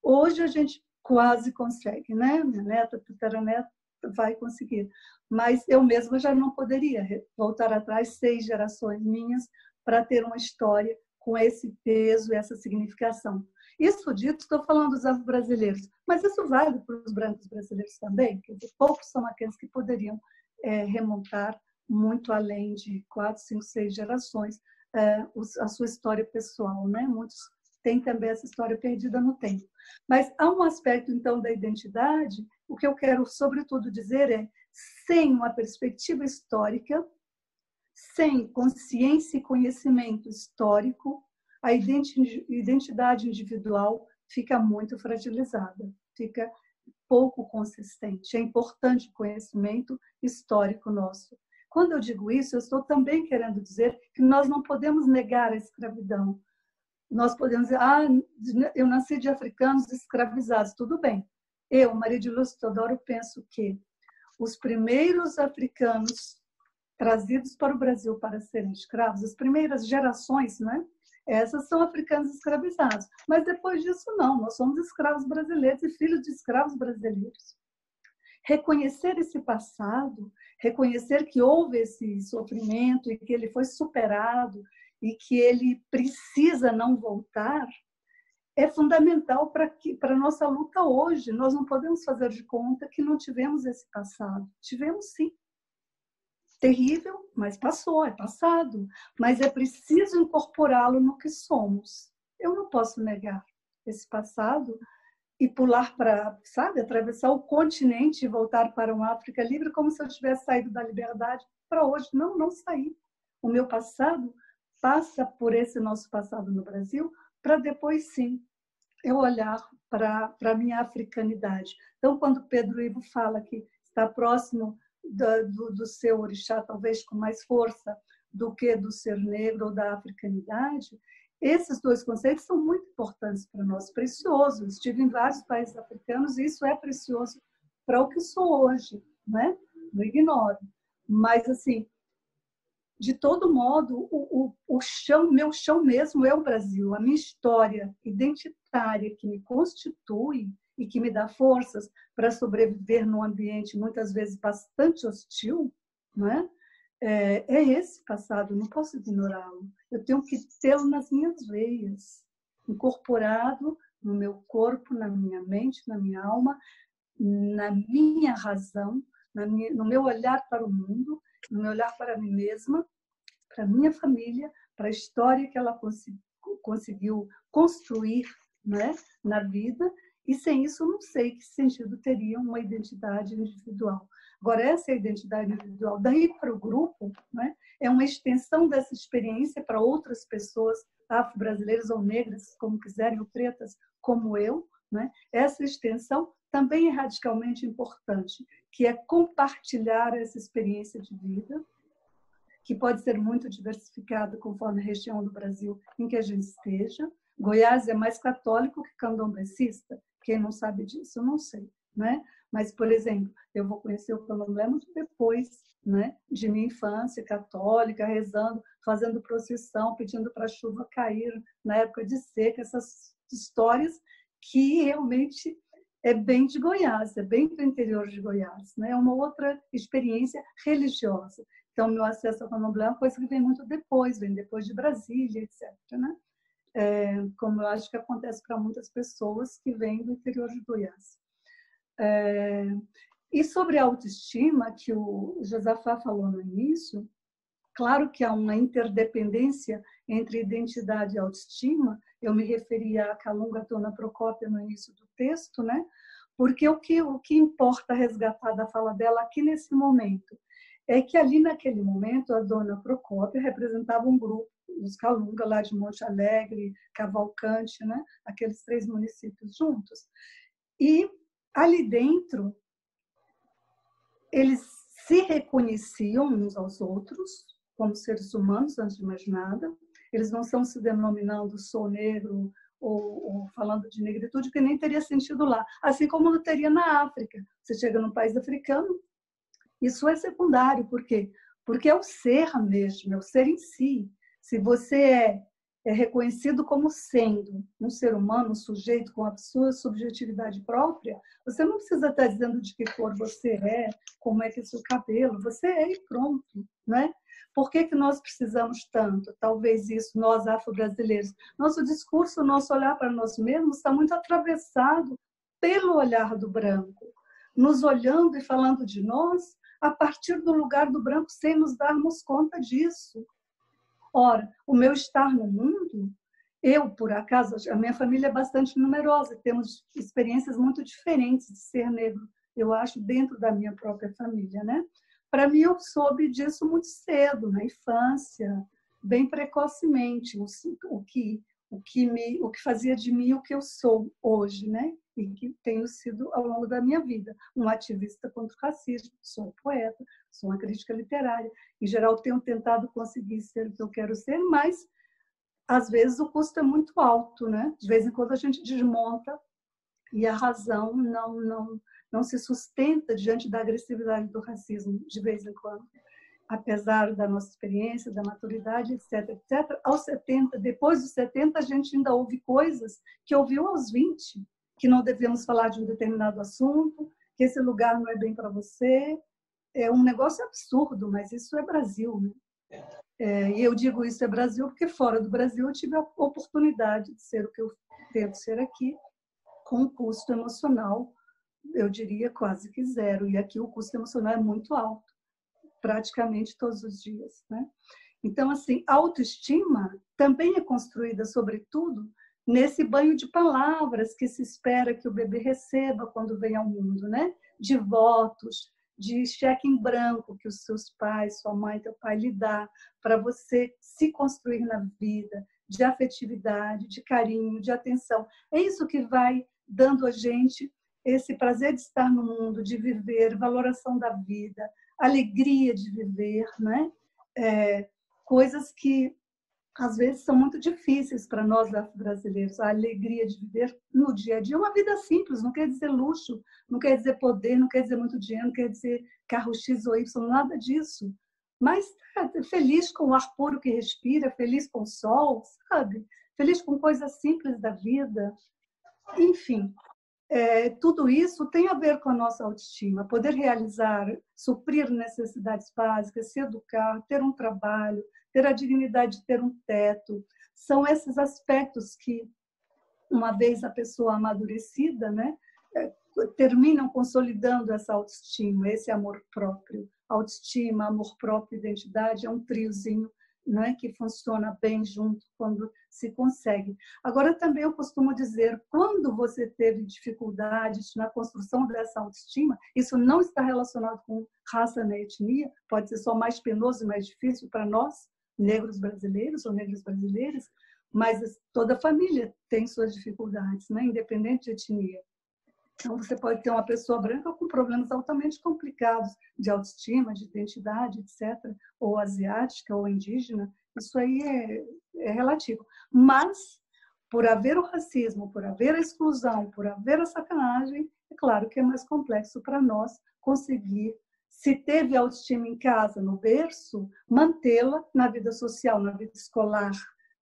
hoje a gente quase consegue, né? Minha neta, tataraneta, vai conseguir. Mas eu mesma já não poderia voltar atrás 6 gerações minhas para ter uma história com esse peso, essa significação. Isso dito, estou falando dos afro-brasileiros, mas isso vale para os brancos brasileiros também, quer dizer, poucos são aqueles que poderiam remontar muito além de 4, 5, 6 gerações a sua história pessoal, né? Muitos têm também essa história perdida no tempo. Mas há um aspecto, então, da identidade, o que eu quero, sobretudo, dizer é, sem uma perspectiva histórica, sem consciência e conhecimento histórico, a identidade individual fica muito fragilizada, fica pouco consistente. É importante o conhecimento histórico nosso. Quando eu digo isso, eu estou também querendo dizer que nós não podemos negar a escravidão. Nós podemos dizer, eu nasci de africanos escravizados, tudo bem. Eu, Maria de Lúcia Teodoro, penso que os primeiros africanos trazidos para o Brasil para serem escravos, as primeiras gerações, né? Essas são africanos escravizados. Mas depois disso, não. Nós somos escravos brasileiros e filhos de escravos brasileiros. Reconhecer esse passado, reconhecer que houve esse sofrimento e que ele foi superado e que ele precisa não voltar, é fundamental para a nossa luta hoje. Nós não podemos fazer de conta que não tivemos esse passado. Tivemos, sim. Terrível, mas passou, é passado. Mas é preciso incorporá-lo no que somos. Eu não posso negar esse passado e pular para, sabe, atravessar o continente e voltar para uma África livre como se eu tivesse saído da liberdade para hoje. Não, não saí. O meu passado passa por esse nosso passado no Brasil para depois, sim, eu olhar para a minha africanidade. Então, quando Pedro Ivo fala que está próximo do seu orixá, talvez com mais força do que do ser negro ou da africanidade, esses 2 conceitos são muito importantes para nós, preciosos. Estive em vários países africanos e isso é precioso para o que sou hoje, né? Não ignoro. Mas, assim, de todo modo, meu chão mesmo é o Brasil. A minha história identitária que me constitui e que me dá forças para sobreviver num ambiente muitas vezes bastante hostil, né? É esse passado, não posso ignorá-lo. Eu tenho que tê-lo nas minhas veias, incorporado no meu corpo, na minha mente, na minha alma, na minha razão, no meu olhar para o mundo, no meu olhar para mim mesma, para a minha família, para a história que ela conseguiu construir, né, na vida. E sem isso, eu não sei que sentido teria uma identidade individual. Agora, essa identidade individual, daí para o grupo, né, é uma extensão dessa experiência para outras pessoas afro-brasileiras ou negras, como quiserem, ou pretas, como eu. Né? Essa extensão também é radicalmente importante, que é compartilhar essa experiência de vida, que pode ser muito diversificada conforme a região do Brasil em que a gente esteja. Goiás é mais católico que candomblecista. Quem não sabe disso, eu não sei, né? Mas, por exemplo, eu vou conhecer o candomblé muito depois, né, de minha infância católica, rezando, fazendo procissão, pedindo para a chuva cair na época de seca, essas histórias que realmente é bem de Goiás, é bem do interior de Goiás, né? É uma outra experiência religiosa. Então, meu acesso ao candomblé é uma coisa que vem muito depois, vem depois de Brasília, etc., né? como eu acho que acontece para muitas pessoas que vêm do interior de Goiás. E sobre a autoestima, que o Josafá falou no início, claro que há uma interdependência entre identidade e autoestima. Eu me referia a Kalunga Tona Procópia no início do texto, né? Porque o que importa resgatar da fala dela aqui nesse momento é que ali naquele momento a dona Procópia representava um grupo, os Kalunga lá de Monte Alegre, Cavalcante, né? Aqueles 3 municípios juntos. E ali dentro eles se reconheciam uns aos outros como seres humanos, antes de mais nada. Eles não estão se denominando sou negro ou falando de negritude, que nem teria sentido lá. Assim como não teria na África. Você chega num país africano, isso é secundário. Por quê? Porque é o ser mesmo, é o ser em si. Se você é reconhecido como sendo um ser humano, um sujeito com a sua subjetividade própria, você não precisa estar dizendo de que cor você é, como é que é seu cabelo, você é e pronto, né? Por que nós precisamos tanto? Talvez isso, nós afro-brasileiros. Nosso discurso, nosso olhar para nós mesmos está muito atravessado pelo olhar do branco, nos olhando e falando de nós a partir do lugar do branco, sem nos darmos conta disso. Ora, o meu estar no mundo, eu, por acaso, a minha família é bastante numerosa, temos experiências muito diferentes de ser negro, eu acho, dentro da minha própria família, né? Para mim, eu soube disso muito cedo, na infância, bem precocemente, o que fazia de mim o que eu sou hoje, né? E que tenho sido ao longo da minha vida. Um ativista contra o racismo, sou poeta, sou uma crítica literária. Em geral, tenho tentado conseguir ser o que eu quero ser, mas, às vezes, o custo é muito alto, né? De vez em quando, a gente desmonta e a razão não se sustenta diante da agressividade do racismo, de vez em quando. Apesar da nossa experiência, da maturidade, etc, etc. Aos 70, depois dos 70, a gente ainda ouve coisas que ouviu aos 20, que não devemos falar de um determinado assunto, que esse lugar não é bem para você. É um negócio absurdo, mas isso é Brasil, né? E eu digo isso é Brasil porque fora do Brasil eu tive a oportunidade de ser o que eu tento ser aqui, com um custo emocional, eu diria quase que zero. E aqui o custo emocional é muito alto, praticamente todos os dias, né? Então, assim, a autoestima também é construída, sobretudo, nesse banho de palavras que se espera que o bebê receba quando vem ao mundo, né? De votos, de cheque em branco que os seus pais, sua mãe, teu pai lhe dá para você se construir na vida, de afetividade, de carinho, de atenção. É isso que vai dando a gente esse prazer de estar no mundo, de viver, valoração da vida, alegria de viver, né? Coisas que às vezes são muito difíceis para nós brasileiros. A alegria de viver no dia a dia, uma vida simples, não quer dizer luxo, não quer dizer poder, não quer dizer muito dinheiro, não quer dizer carro X ou Y, nada disso. Mas feliz com o ar puro que respira, feliz com o sol, sabe? Feliz com coisas simples da vida. Enfim, tudo isso tem a ver com a nossa autoestima. Poder realizar, suprir necessidades básicas, se educar, ter um trabalho, ter a dignidade de ter um teto. São esses aspectos que, uma vez a pessoa amadurecida, né, terminam consolidando essa autoestima, esse amor próprio. Autoestima, amor próprio, identidade é um triozinho, né, que funciona bem junto quando se consegue. Agora, também eu costumo dizer, quando você teve dificuldades na construção dessa autoestima, isso não está relacionado com raça nem etnia, pode ser só mais penoso e mais difícil para nós, negros brasileiros ou negras brasileiras, mas toda família tem suas dificuldades, né, independente de etnia. Então, você pode ter uma pessoa branca com problemas altamente complicados de autoestima, de identidade, etc., ou asiática, ou indígena, isso aí é relativo. Mas, por haver o racismo, por haver a exclusão, por haver a sacanagem, é claro que é mais complexo para nós conseguir, se teve autoestima em casa, no berço, mantê-la na vida social, na vida escolar,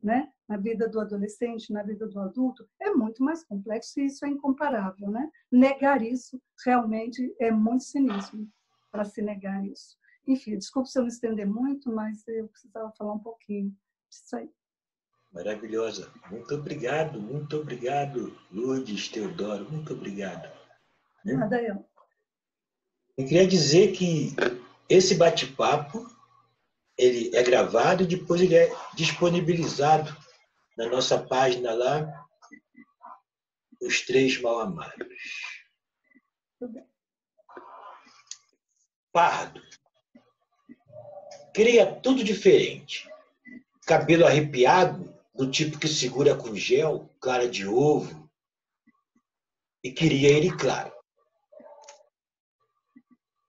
né? Na vida do adolescente, na vida do adulto, é muito mais complexo e isso é incomparável, né? Negar isso realmente é muito cinismo para se negar isso. Enfim, desculpe se eu me estender muito, mas eu precisava falar um pouquinho disso aí. Maravilhosa. Muito obrigado, Lourdes, Teodoro, muito obrigado. Nada eu. Eu queria dizer que esse bate-papo ele é gravado e depois ele é disponibilizado na nossa página lá, Os Três Mal-Amados. Pardo. Queria tudo diferente. Cabelo arrepiado, do tipo que segura com gel, clara de ovo. E queria ele claro.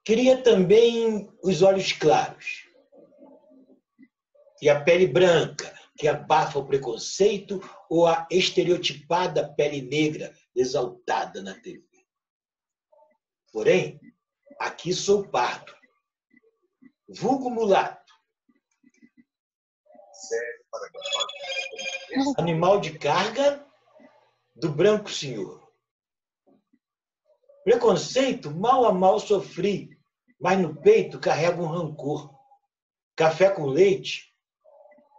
Queria também os olhos claros. E a pele branca, que abafa o preconceito, ou a estereotipada pele negra exaltada na TV. Porém, aqui sou pardo, vulgo mulato, animal de carga do branco senhor. Preconceito mal a mal sofri, mas no peito carrego um rancor. Café com leite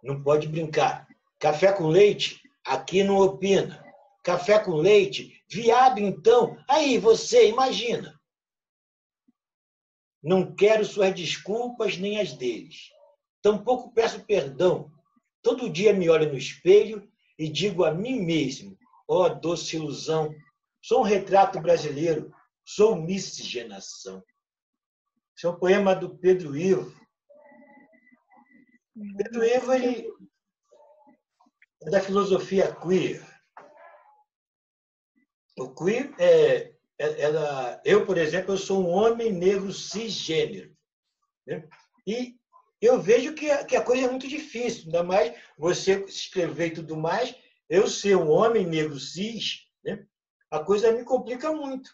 não pode brincar. Café com leite aqui não opina. Café com leite, viado então, aí você imagina. Não quero suas desculpas nem as deles. Tampouco peço perdão. Todo dia me olho no espelho e digo a mim mesmo, ó doce ilusão, sou um retrato brasileiro, sou miscigenação. Esse é um poema do Pedro Ivo. Pedro Ivo ele é da filosofia queer. O queer eu, por exemplo, eu sou um homem negro cisgênero, né? E eu vejo que a coisa é muito difícil, ainda mais você escrever e tudo mais, eu ser um homem negro cis, né? A coisa me complica muito,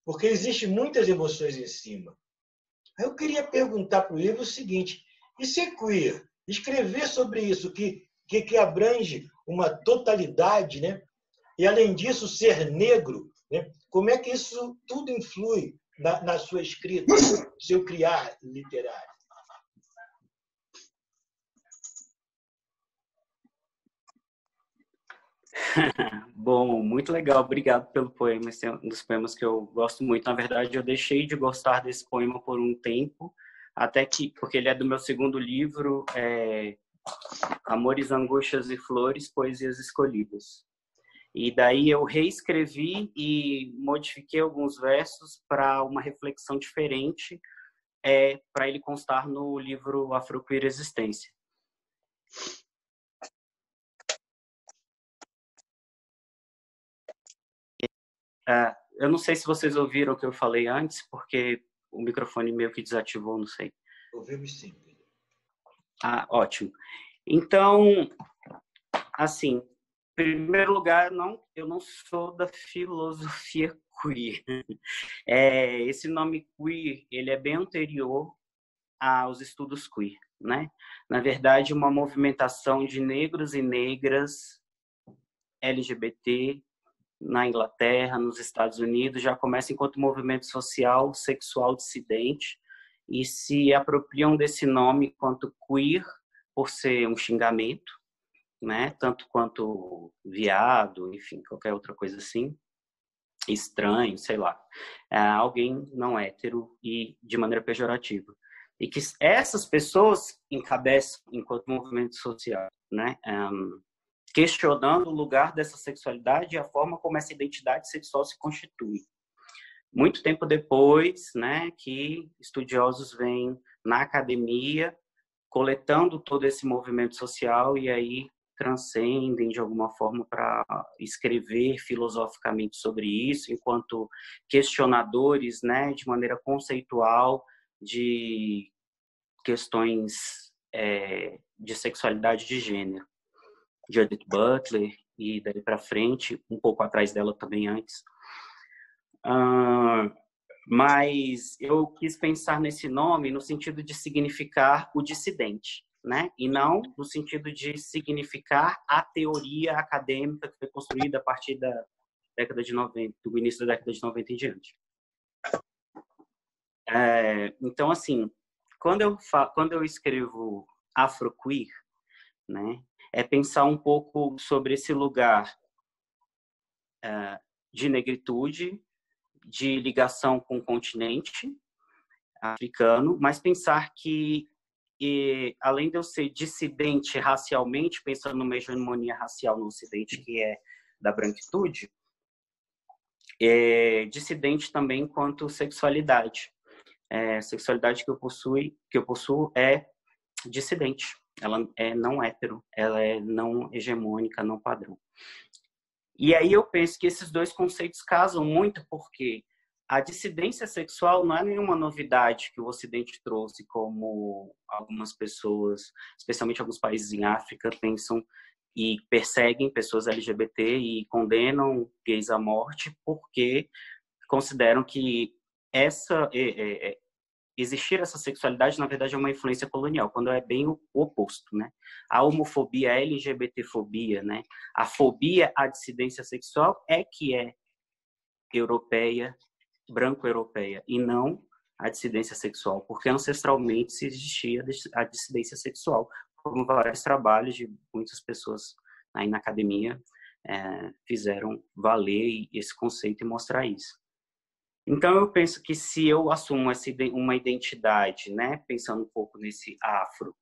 porque existem muitas emoções em cima. Aí eu queria perguntar para o livro o seguinte, e ser queer? Escrever sobre isso, que abrange uma totalidade, né? E, além disso, ser negro, né? Como é que isso tudo influi na sua escrita, no seu criar literário? Bom, muito legal. Obrigado pelo poema. Esse é um dos poemas que eu gosto muito. Na verdade, eu deixei de gostar desse poema por um tempo, até que, porque ele é do meu segundo livro, Amores, Angústias e Flores, Poesias Escolhidas. E daí eu reescrevi e modifiquei alguns versos para uma reflexão diferente, para ele constar no livro Afroqueer Existência. Eu não sei se vocês ouviram o que eu falei antes, porque o microfone meio que desativou, não sei. Ouvimos sim. Ótimo. Então, assim, em primeiro lugar, eu não sou da filosofia queer. Esse nome queer, ele é bem anterior aos estudos queer, né? Na verdade, uma movimentação de negros e negras LGBT na Inglaterra, nos Estados Unidos, já começa enquanto movimento social, sexual dissidente, e se apropriam desse nome quanto queer, por ser um xingamento, né? Tanto quanto viado, enfim, qualquer outra coisa assim, estranho, sei lá. Alguém não hétero e de maneira pejorativa. E que essas pessoas encabeçam enquanto movimento social, né? Questionando o lugar dessa sexualidade e a forma como essa identidade sexual se constitui. Muito tempo depois, né, que estudiosos vêm na academia coletando todo esse movimento social e aí transcendem de alguma forma para escrever filosoficamente sobre isso, enquanto questionadores, né, de maneira conceitual de questões de sexualidade de gênero. Judith Butler, e daí para frente, um pouco atrás dela também antes. Mas eu quis pensar nesse nome no sentido de significar o dissidente, né? E não no sentido de significar a teoria acadêmica que foi construída a partir da década de 90, do início da década de 90 em diante. Então, assim, quando eu escrevo afroqueer, né? é pensar um pouco sobre esse lugar de negritude, de ligação com o continente africano, mas pensar que, além de eu ser dissidente racialmente, pensando numa hegemonia racial no Ocidente, que é da branquitude, dissidente também enquanto sexualidade. Sexualidade que eu possuo é dissidente. Ela é não hétero, ela é não hegemônica, não padrão. E aí eu penso que esses dois conceitos casam muito, porque a dissidência sexual não é nenhuma novidade que o Ocidente trouxe, como algumas pessoas, especialmente alguns países em África, pensam e perseguem pessoas LGBT e condenam gays à morte porque consideram que existir essa sexualidade, na verdade, é uma influência colonial, quando é bem o oposto, né? A homofobia, a LGBTfobia, né? A fobia à dissidência sexual é que é europeia, branco-europeia, e não a dissidência sexual, porque ancestralmente se existia a dissidência sexual, como vários trabalhos de muitas pessoas aí na academia fizeram valer esse conceito e mostrar isso. Então, eu penso que se eu assumo uma identidade, né, pensando um pouco nesse afro,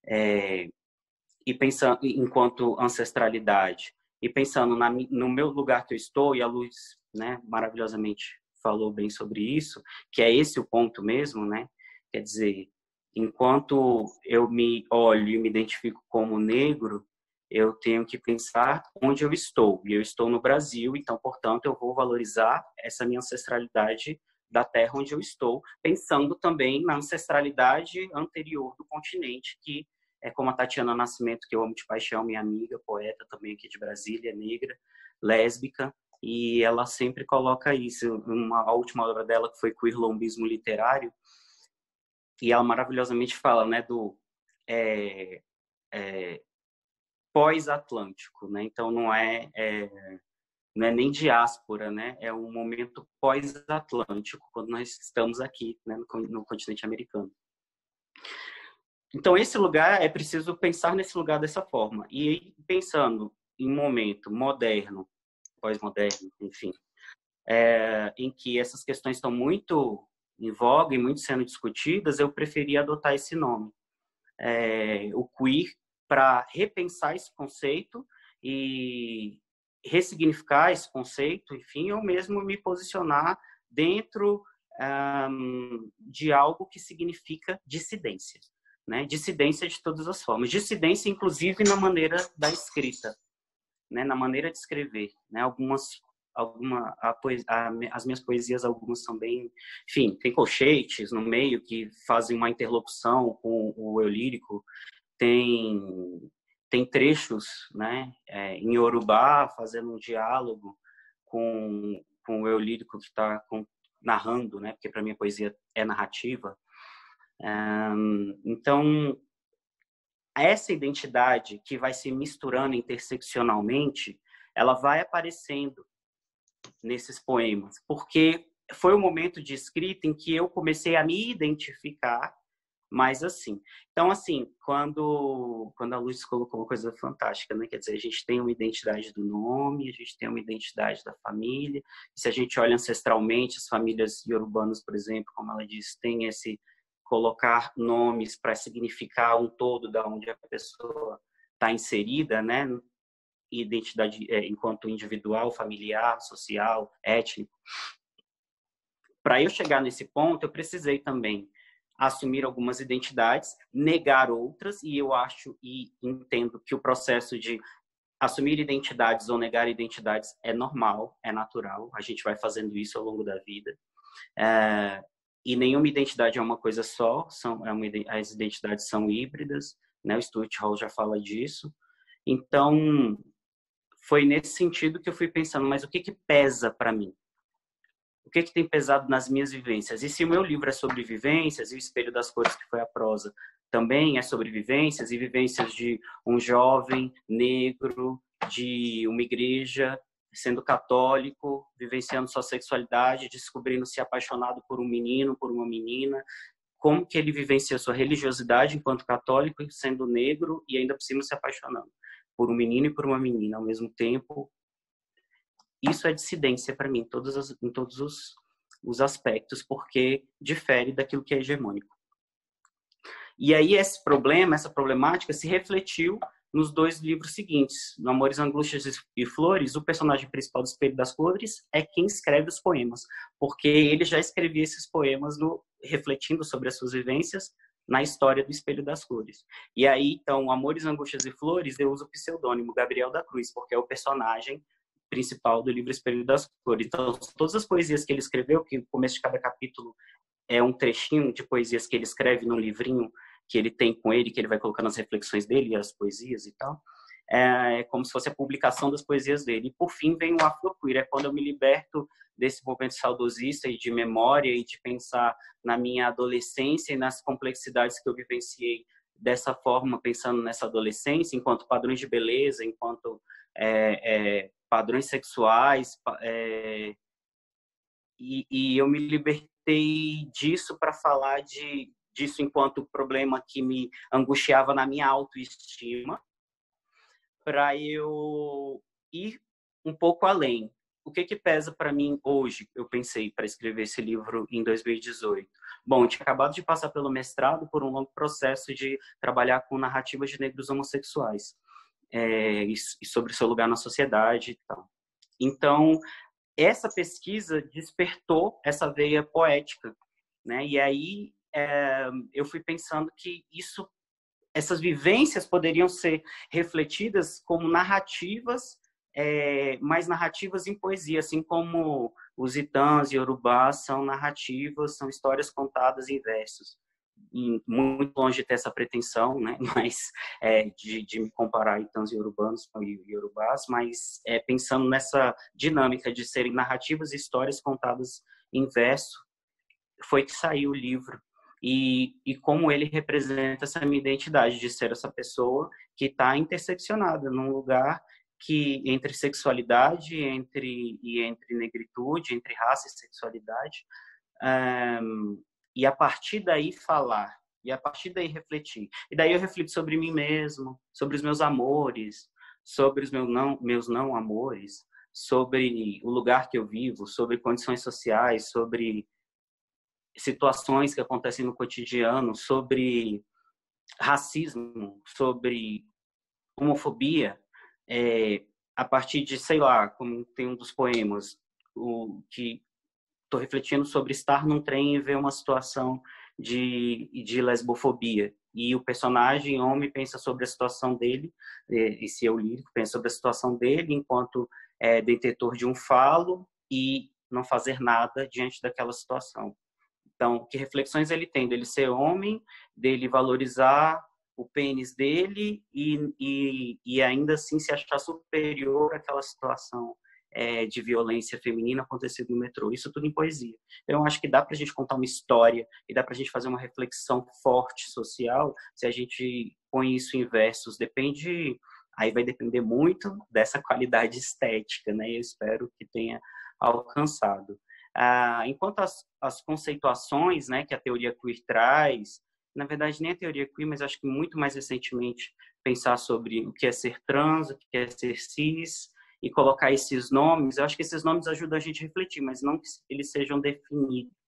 e pensando enquanto ancestralidade, e pensando no meu lugar que eu estou, e a Luz, né, maravilhosamente falou bem sobre isso, que é esse o ponto mesmo, né? Quer dizer, enquanto eu me olho e me identifico como negro, eu tenho que pensar onde eu estou. E eu estou no Brasil, então, portanto, eu vou valorizar essa minha ancestralidade da terra onde eu estou, pensando também na ancestralidade anterior do continente, que é como a Tatiana Nascimento, que eu amo de paixão, minha amiga, poeta também aqui de Brasília, negra, lésbica, e ela sempre coloca isso. A última obra dela, que foi Queerlombismo Literário, e ela maravilhosamente fala, né, do pós-atlântico, né? Então não é nem diáspora, né? É um momento pós-atlântico, quando nós estamos aqui, né, no continente americano. Então esse lugar, é preciso pensar nesse lugar dessa forma. E pensando em um momento moderno, pós-moderno, enfim, em que essas questões estão muito em voga e muito sendo discutidas, eu preferi adotar esse nome, o queer, para repensar esse conceito e ressignificar esse conceito, enfim, ou mesmo me posicionar dentro de algo que significa dissidência, né? Dissidência de todas as formas, dissidência inclusive na maneira da escrita, né? Na maneira de escrever, né? As minhas poesias, algumas são bem, enfim, tem colchetes no meio que fazem uma interlocução com o eu lírico, tem trechos, né, em Yorubá, fazendo um diálogo com o eu lírico que está narrando, né, porque para mim a poesia é narrativa. Então, essa identidade que vai se misturando interseccionalmente, ela vai aparecendo nesses poemas, porque foi um momento de escrita em que eu comecei a me identificar mais assim. Então, assim, quando a Luz colocou uma coisa fantástica, né? Quer dizer, a gente tem uma identidade do nome, a gente tem uma identidade da família, e se a gente olha ancestralmente, as famílias iorubanas, por exemplo, como ela disse, tem esse colocar nomes para significar um todo da onde a pessoa está inserida, né? Identidade enquanto individual, familiar, social, étnico. Para eu chegar nesse ponto, eu precisei também assumir algumas identidades, negar outras, e eu acho e entendo que o processo de assumir identidades ou negar identidades é normal, é natural, a gente vai fazendo isso ao longo da vida. E nenhuma identidade é uma coisa só, as identidades são híbridas, né? O Stuart Hall já fala disso. Então, foi nesse sentido que eu fui pensando, mas o que pesa para mim? O que tem pesado nas minhas vivências? E se o meu livro é sobre vivências, e o Espelho das Cores, que foi a prosa, também é sobre vivências, e vivências de um jovem negro, de uma igreja, sendo católico, vivenciando sua sexualidade, descobrindo-se apaixonado por um menino, por uma menina, como que ele vivencia sua religiosidade enquanto católico, sendo negro e ainda por cima se apaixonando por um menino e por uma menina ao mesmo tempo. Isso é dissidência para mim, em todos os aspectos, porque difere daquilo que é hegemônico. E aí esse problema, essa problemática se refletiu nos 2 livros seguintes. No Amores, Angústias e Flores, o personagem principal do Espelho das Cores é quem escreve os poemas, porque ele já escrevia esses poemas refletindo sobre as suas vivências na história do Espelho das Cores. E aí, então, Amores, Angústias e Flores, eu uso o pseudônimo Gabriel da Cruz, porque é o personagem principal do livro Espelho das Cores. Então, todas as poesias que ele escreveu, que no começo de cada capítulo é um trechinho de poesias que ele escreve no livrinho que ele tem com ele, que ele vai colocando as reflexões dele, as poesias e tal, é como se fosse a publicação das poesias dele. E, por fim, vem o Afroqueer, é quando eu me liberto desse momento saudosista e de memória e de pensar na minha adolescência e nas complexidades que eu vivenciei dessa forma, pensando nessa adolescência, enquanto padrões de beleza, enquanto padrões sexuais, e eu me libertei disso para falar disso enquanto problema que me angustiava na minha autoestima, para eu ir um pouco além. O que pesa para mim hoje, eu pensei, para escrever esse livro em 2018? Bom, eu tinha acabado de passar pelo mestrado por um longo processo de trabalhar com narrativas de negros homossexuais e sobre seu lugar na sociedade e tal. Então, essa pesquisa despertou essa veia poética, né? E aí eu fui pensando que essas vivências poderiam ser refletidas como narrativas, mas narrativas em poesia, assim como os Itãs e Yorubás são narrativas, são histórias contadas em versos. E muito longe de ter essa pretensão, né? Mas de me comparar Itãs e Yorubás, mas pensando nessa dinâmica de serem narrativas e histórias contadas em verso, foi que saiu o livro. E como ele representa essa minha identidade de ser essa pessoa que está interseccionada num lugar que entre sexualidade, entre negritude, entre raça e sexualidade, e a partir daí falar, e a partir daí refletir. E daí eu reflito sobre mim mesmo, sobre os meus amores, sobre os meus não amores, sobre o lugar que eu vivo, sobre condições sociais, sobre situações que acontecem no cotidiano, sobre racismo, sobre homofobia, a partir de, sei lá, como tem um dos poemas, que estou refletindo sobre estar num trem e ver uma situação de lesbofobia. E o personagem homem pensa sobre a situação dele, esse eu lírico pensa sobre a situação dele enquanto detentor de um falo e não fazer nada diante daquela situação. Então, que reflexões ele tem dele ser homem, dele valorizar o pênis dele e ainda assim se achar superior àquela situação de violência feminina acontecida no metrô. Isso tudo em poesia. Então, eu acho que dá para a gente contar uma história e dá para a gente fazer uma reflexão forte social se a gente põe isso em versos. Aí vai depender muito dessa qualidade estética, né? Eu espero que tenha alcançado. Enquanto as conceituações, né, que a teoria queer traz, na verdade nem a teoria queer, mas acho que muito mais recentemente pensar sobre o que é ser trans, o que é ser cis, e colocar esses nomes, eu acho que esses nomes ajudam a gente a refletir, mas não que eles sejam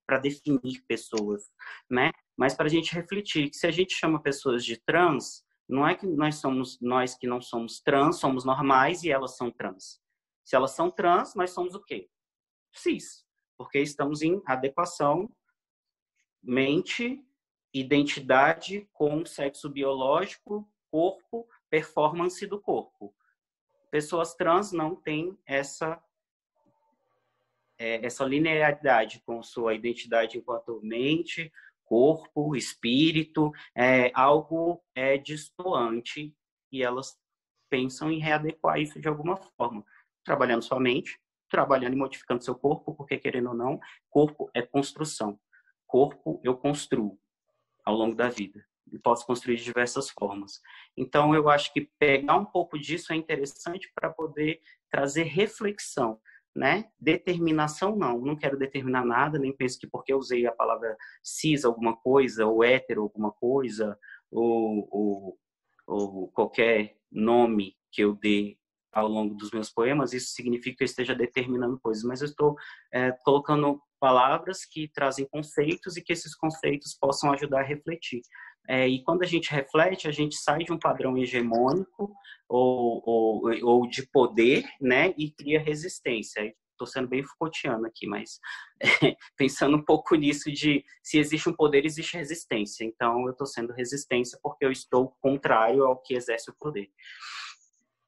para definir pessoas, né? Mas para a gente refletir que se a gente chama pessoas de trans, não é que nós que não somos trans, somos normais e elas são trans. Se elas são trans, nós somos o quê? Cis. Porque estamos em adequação mente, identidade com sexo biológico, corpo, performance do corpo. Pessoas trans não têm essa linearidade com sua identidade enquanto mente, corpo, espírito, algo destoante e elas pensam em readequar isso de alguma forma, trabalhando sua mente, trabalhando e modificando seu corpo, porque, querendo ou não, corpo é construção. Corpo eu construo ao longo da vida. E posso construir de diversas formas. Então, eu acho que pegar um pouco disso é interessante para poder trazer reflexão. né? Determinação, não quero determinar nada, nem penso que porque eu usei a palavra cis alguma coisa, ou hétero alguma coisa, ou qualquer nome que eu dê ao longo dos meus poemas, isso significa que eu esteja determinando coisas, mas eu estou colocando palavras que trazem conceitos e que esses conceitos possam ajudar a refletir. E quando a gente reflete, a gente sai de um padrão hegemônico ou de poder, né, e cria resistência. Estou sendo bem Foucaultiano aqui, mas pensando um pouco nisso de se existe um poder, existe resistência. Então, eu estou sendo resistência porque eu estou contrário ao que exerce o poder.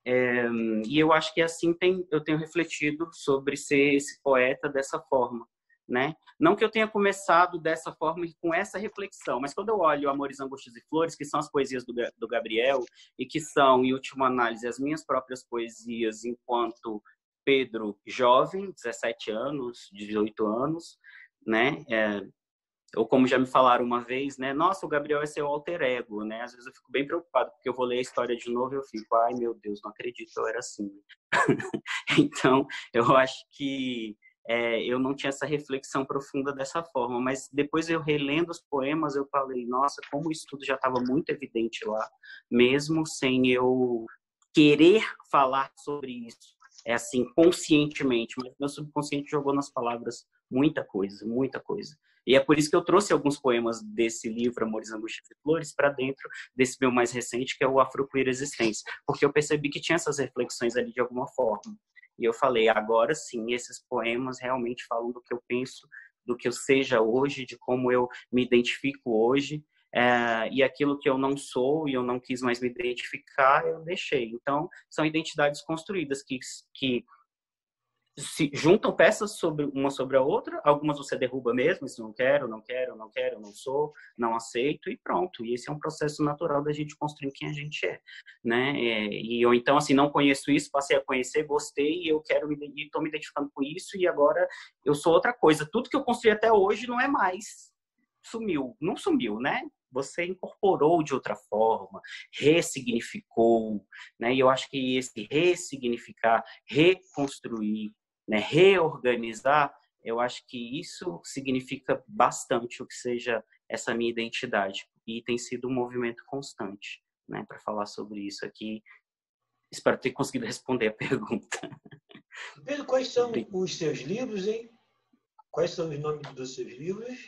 E eu acho que assim eu tenho refletido sobre ser esse poeta dessa forma, né? Não que eu tenha começado dessa forma e com essa reflexão, mas quando eu olho Amores, Angústias e Flores, que são as poesias do Gabriel e que são, em última análise, as minhas próprias poesias enquanto Pedro jovem, 17 anos, 18 anos, né? Ou como já me falaram uma vez, né? Nossa, o Gabriel é seu alter ego, né? Às vezes eu fico bem preocupado, porque eu vou ler a história de novo e eu fico, ai meu Deus, não acredito que eu era assim. Então, eu acho que eu não tinha essa reflexão profunda dessa forma, mas depois eu relendo os poemas, eu falei, nossa, como isso tudo já estava muito evidente lá, mesmo sem eu querer falar sobre isso, assim, conscientemente, mas meu subconsciente jogou nas palavras muita coisa, muita coisa. E é por isso que eu trouxe alguns poemas desse livro, Amores, Angústias e Flores, para dentro desse meu mais recente, que é o Afroqueer Existência, porque eu percebi que tinha essas reflexões ali de alguma forma. E eu falei, agora sim, esses poemas realmente falam do que eu penso, do que eu seja hoje, de como eu me identifico hoje, e aquilo que eu não sou e eu não quis mais me identificar, eu deixei. Então, são identidades construídas que se juntam peças uma sobre a outra, algumas você derruba mesmo, se não quero, não sou, não aceito e pronto. E esse é um processo natural da gente construir quem a gente é, né? E eu então assim não conheço isso, passei a conhecer, gostei, e eu quero e estou me identificando com isso e agora eu sou outra coisa. Tudo que eu construí até hoje não é mais, não sumiu, né? Você incorporou de outra forma, ressignificou, né? E eu acho que esse ressignificar, reconstruir, né, reorganizar, eu acho que isso significa bastante o que seja essa minha identidade. E tem sido um movimento constante, né, para falar sobre isso aqui. Espero ter conseguido responder a pergunta. Pedro, quais são os seus livros, hein? Quais são os nomes dos seus livros?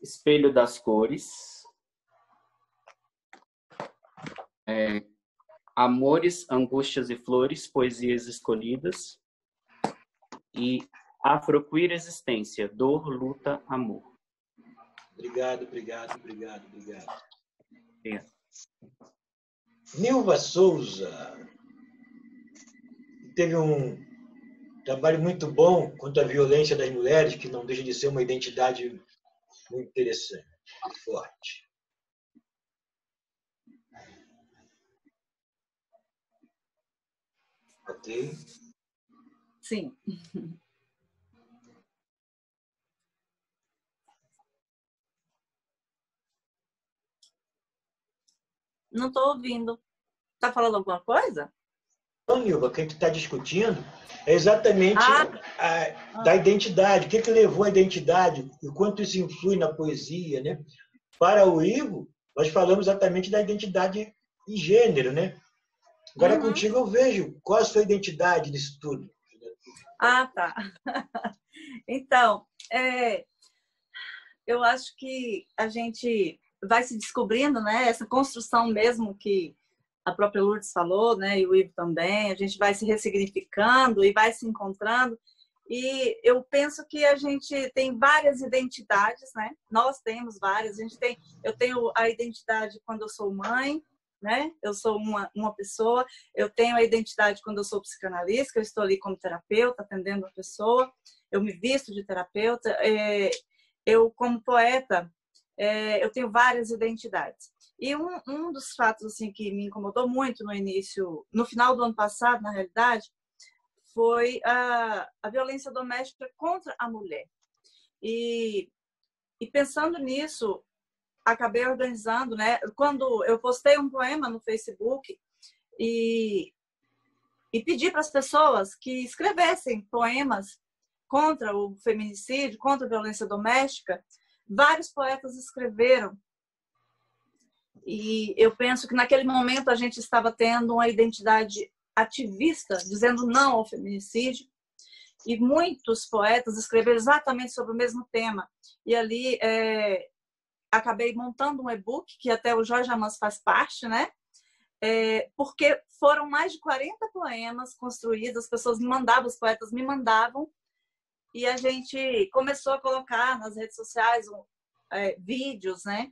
Espelho das Cores. Amores, Angústias e Flores, Poesias Escolhidas. E Afroqueer Existência, Dor, Luta, Amor. Obrigado. Nilva Souza teve um trabalho muito bom contra a violência das mulheres, que não deixa de ser uma identidade muito interessante e forte. Ok? Sim. Não estou ouvindo. Está falando alguma coisa? Não, Nilva, o que a gente está discutindo é exatamente da identidade. O que levou a identidade e quanto isso influi na poesia, né? Para o Ivo, nós falamos exatamente da identidade e gênero, né? Agora, contigo, eu vejo qual a sua identidade nisso tudo. Ah, tá. Então, eu acho que a gente vai se descobrindo, né? Essa construção mesmo que a própria Lourdes falou, né? E o Ivo também. A gente vai se ressignificando e vai se encontrando. E eu penso que a gente tem várias identidades, né? Nós temos várias. Eu tenho a identidade quando eu sou mãe, né? Eu sou uma pessoa. Eu tenho a identidade quando eu sou psicanalista, que eu estou ali como terapeuta, atendendo a pessoa. Eu me visto de terapeuta. Eu, como poeta, eu tenho várias identidades. E um dos fatos assim que me incomodou muito no final do ano passado, na realidade, foi a violência doméstica contra a mulher. E pensando nisso, acabei organizando, né? Quando eu postei um poema no Facebook e e pedi para as pessoas que escrevessem poemas contra o feminicídio, contra a violência doméstica. Vários poetas escreveram. E eu penso que naquele momento a gente estava tendo uma identidade ativista, dizendo não ao feminicídio. E muitos poetas escreveram exatamente sobre o mesmo tema. E ali acabei montando um e-book, que até o Jorge Amans faz parte, né? Porque foram mais de 40 poemas construídos, as pessoas me mandavam, os poetas me mandavam, e a gente começou a colocar nas redes sociais vídeos, né?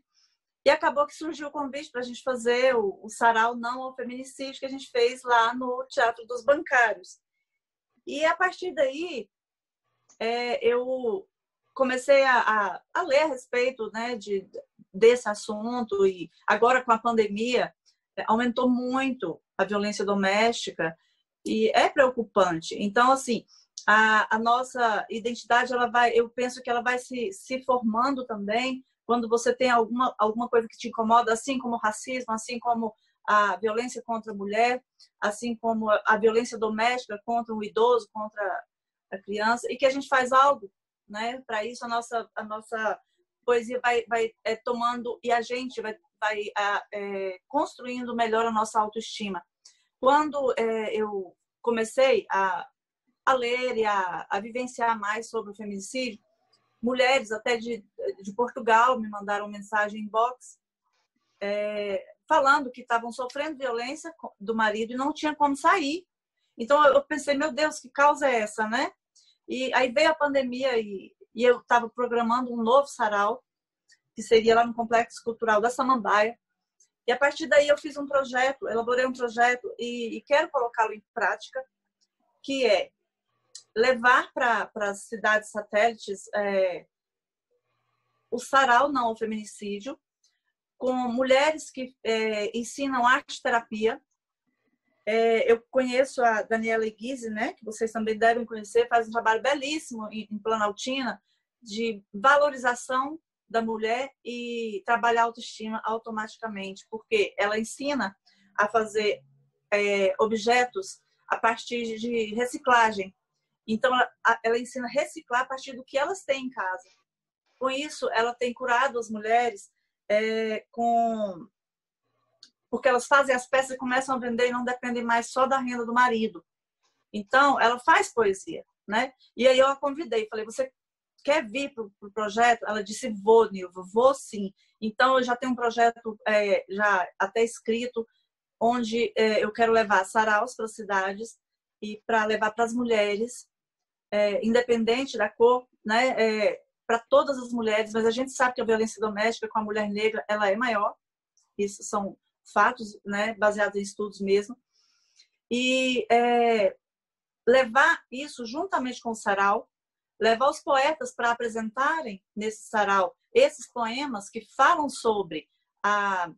E acabou que surgiu o convite para a gente fazer o sarau Não ao Feminicídio, que a gente fez lá no Teatro dos Bancários. E a partir daí, eu comecei a ler a respeito, né, desse assunto. E agora, com a pandemia, aumentou muito a violência doméstica e é preocupante. Então, assim, a nossa identidade, eu penso que ela vai se formando também quando você tem alguma coisa que te incomoda, assim como o racismo, assim como a violência contra a mulher, assim como a violência doméstica contra o idoso, contra a criança, e que a gente faz algo, né? Para isso, a nossa poesia vai tomando, e a gente vai construindo melhor a nossa autoestima. Quando eu comecei a ler e a vivenciar mais sobre o feminicídio, mulheres até de Portugal me mandaram mensagem inbox falando que estavam sofrendo violência do marido e não tinha como sair. Então eu pensei, meu Deus, que causa é essa, né? E aí veio a pandemia e eu estava programando um novo sarau, que seria lá no Complexo Cultural da Samambaia. E a partir daí eu fiz um projeto, elaborei um projeto e quero colocá-lo em prática, que é levar para as cidades satélites o sarau Não ao Feminicídio, com mulheres que ensinam arte-terapia. Eu conheço a Daniela Guise, né, que vocês também devem conhecer, faz um trabalho belíssimo em Planaltina de valorização da mulher e trabalhar a autoestima automaticamente, porque ela ensina a fazer objetos a partir de reciclagem. Então, ela ensina a reciclar a partir do que elas têm em casa. Com isso, ela tem curado as mulheres porque elas fazem as peças e começam a vender e não dependem mais só da renda do marido. Então, ela faz poesia, né? E aí eu a convidei, falei, você quer vir para o projeto? Ela disse, vou, Nilva, vou sim. Então, eu já tenho um projeto já até escrito, onde eu quero levar saraus para as cidades e para levar para as mulheres, independente da cor, né? Para todas as mulheres, mas a gente sabe que a violência doméstica com a mulher negra ela é maior. Isso são fatos, né, baseados em estudos mesmo. E levar isso juntamente com o sarau, levar os poetas para apresentarem nesse sarau esses poemas que falam sobre a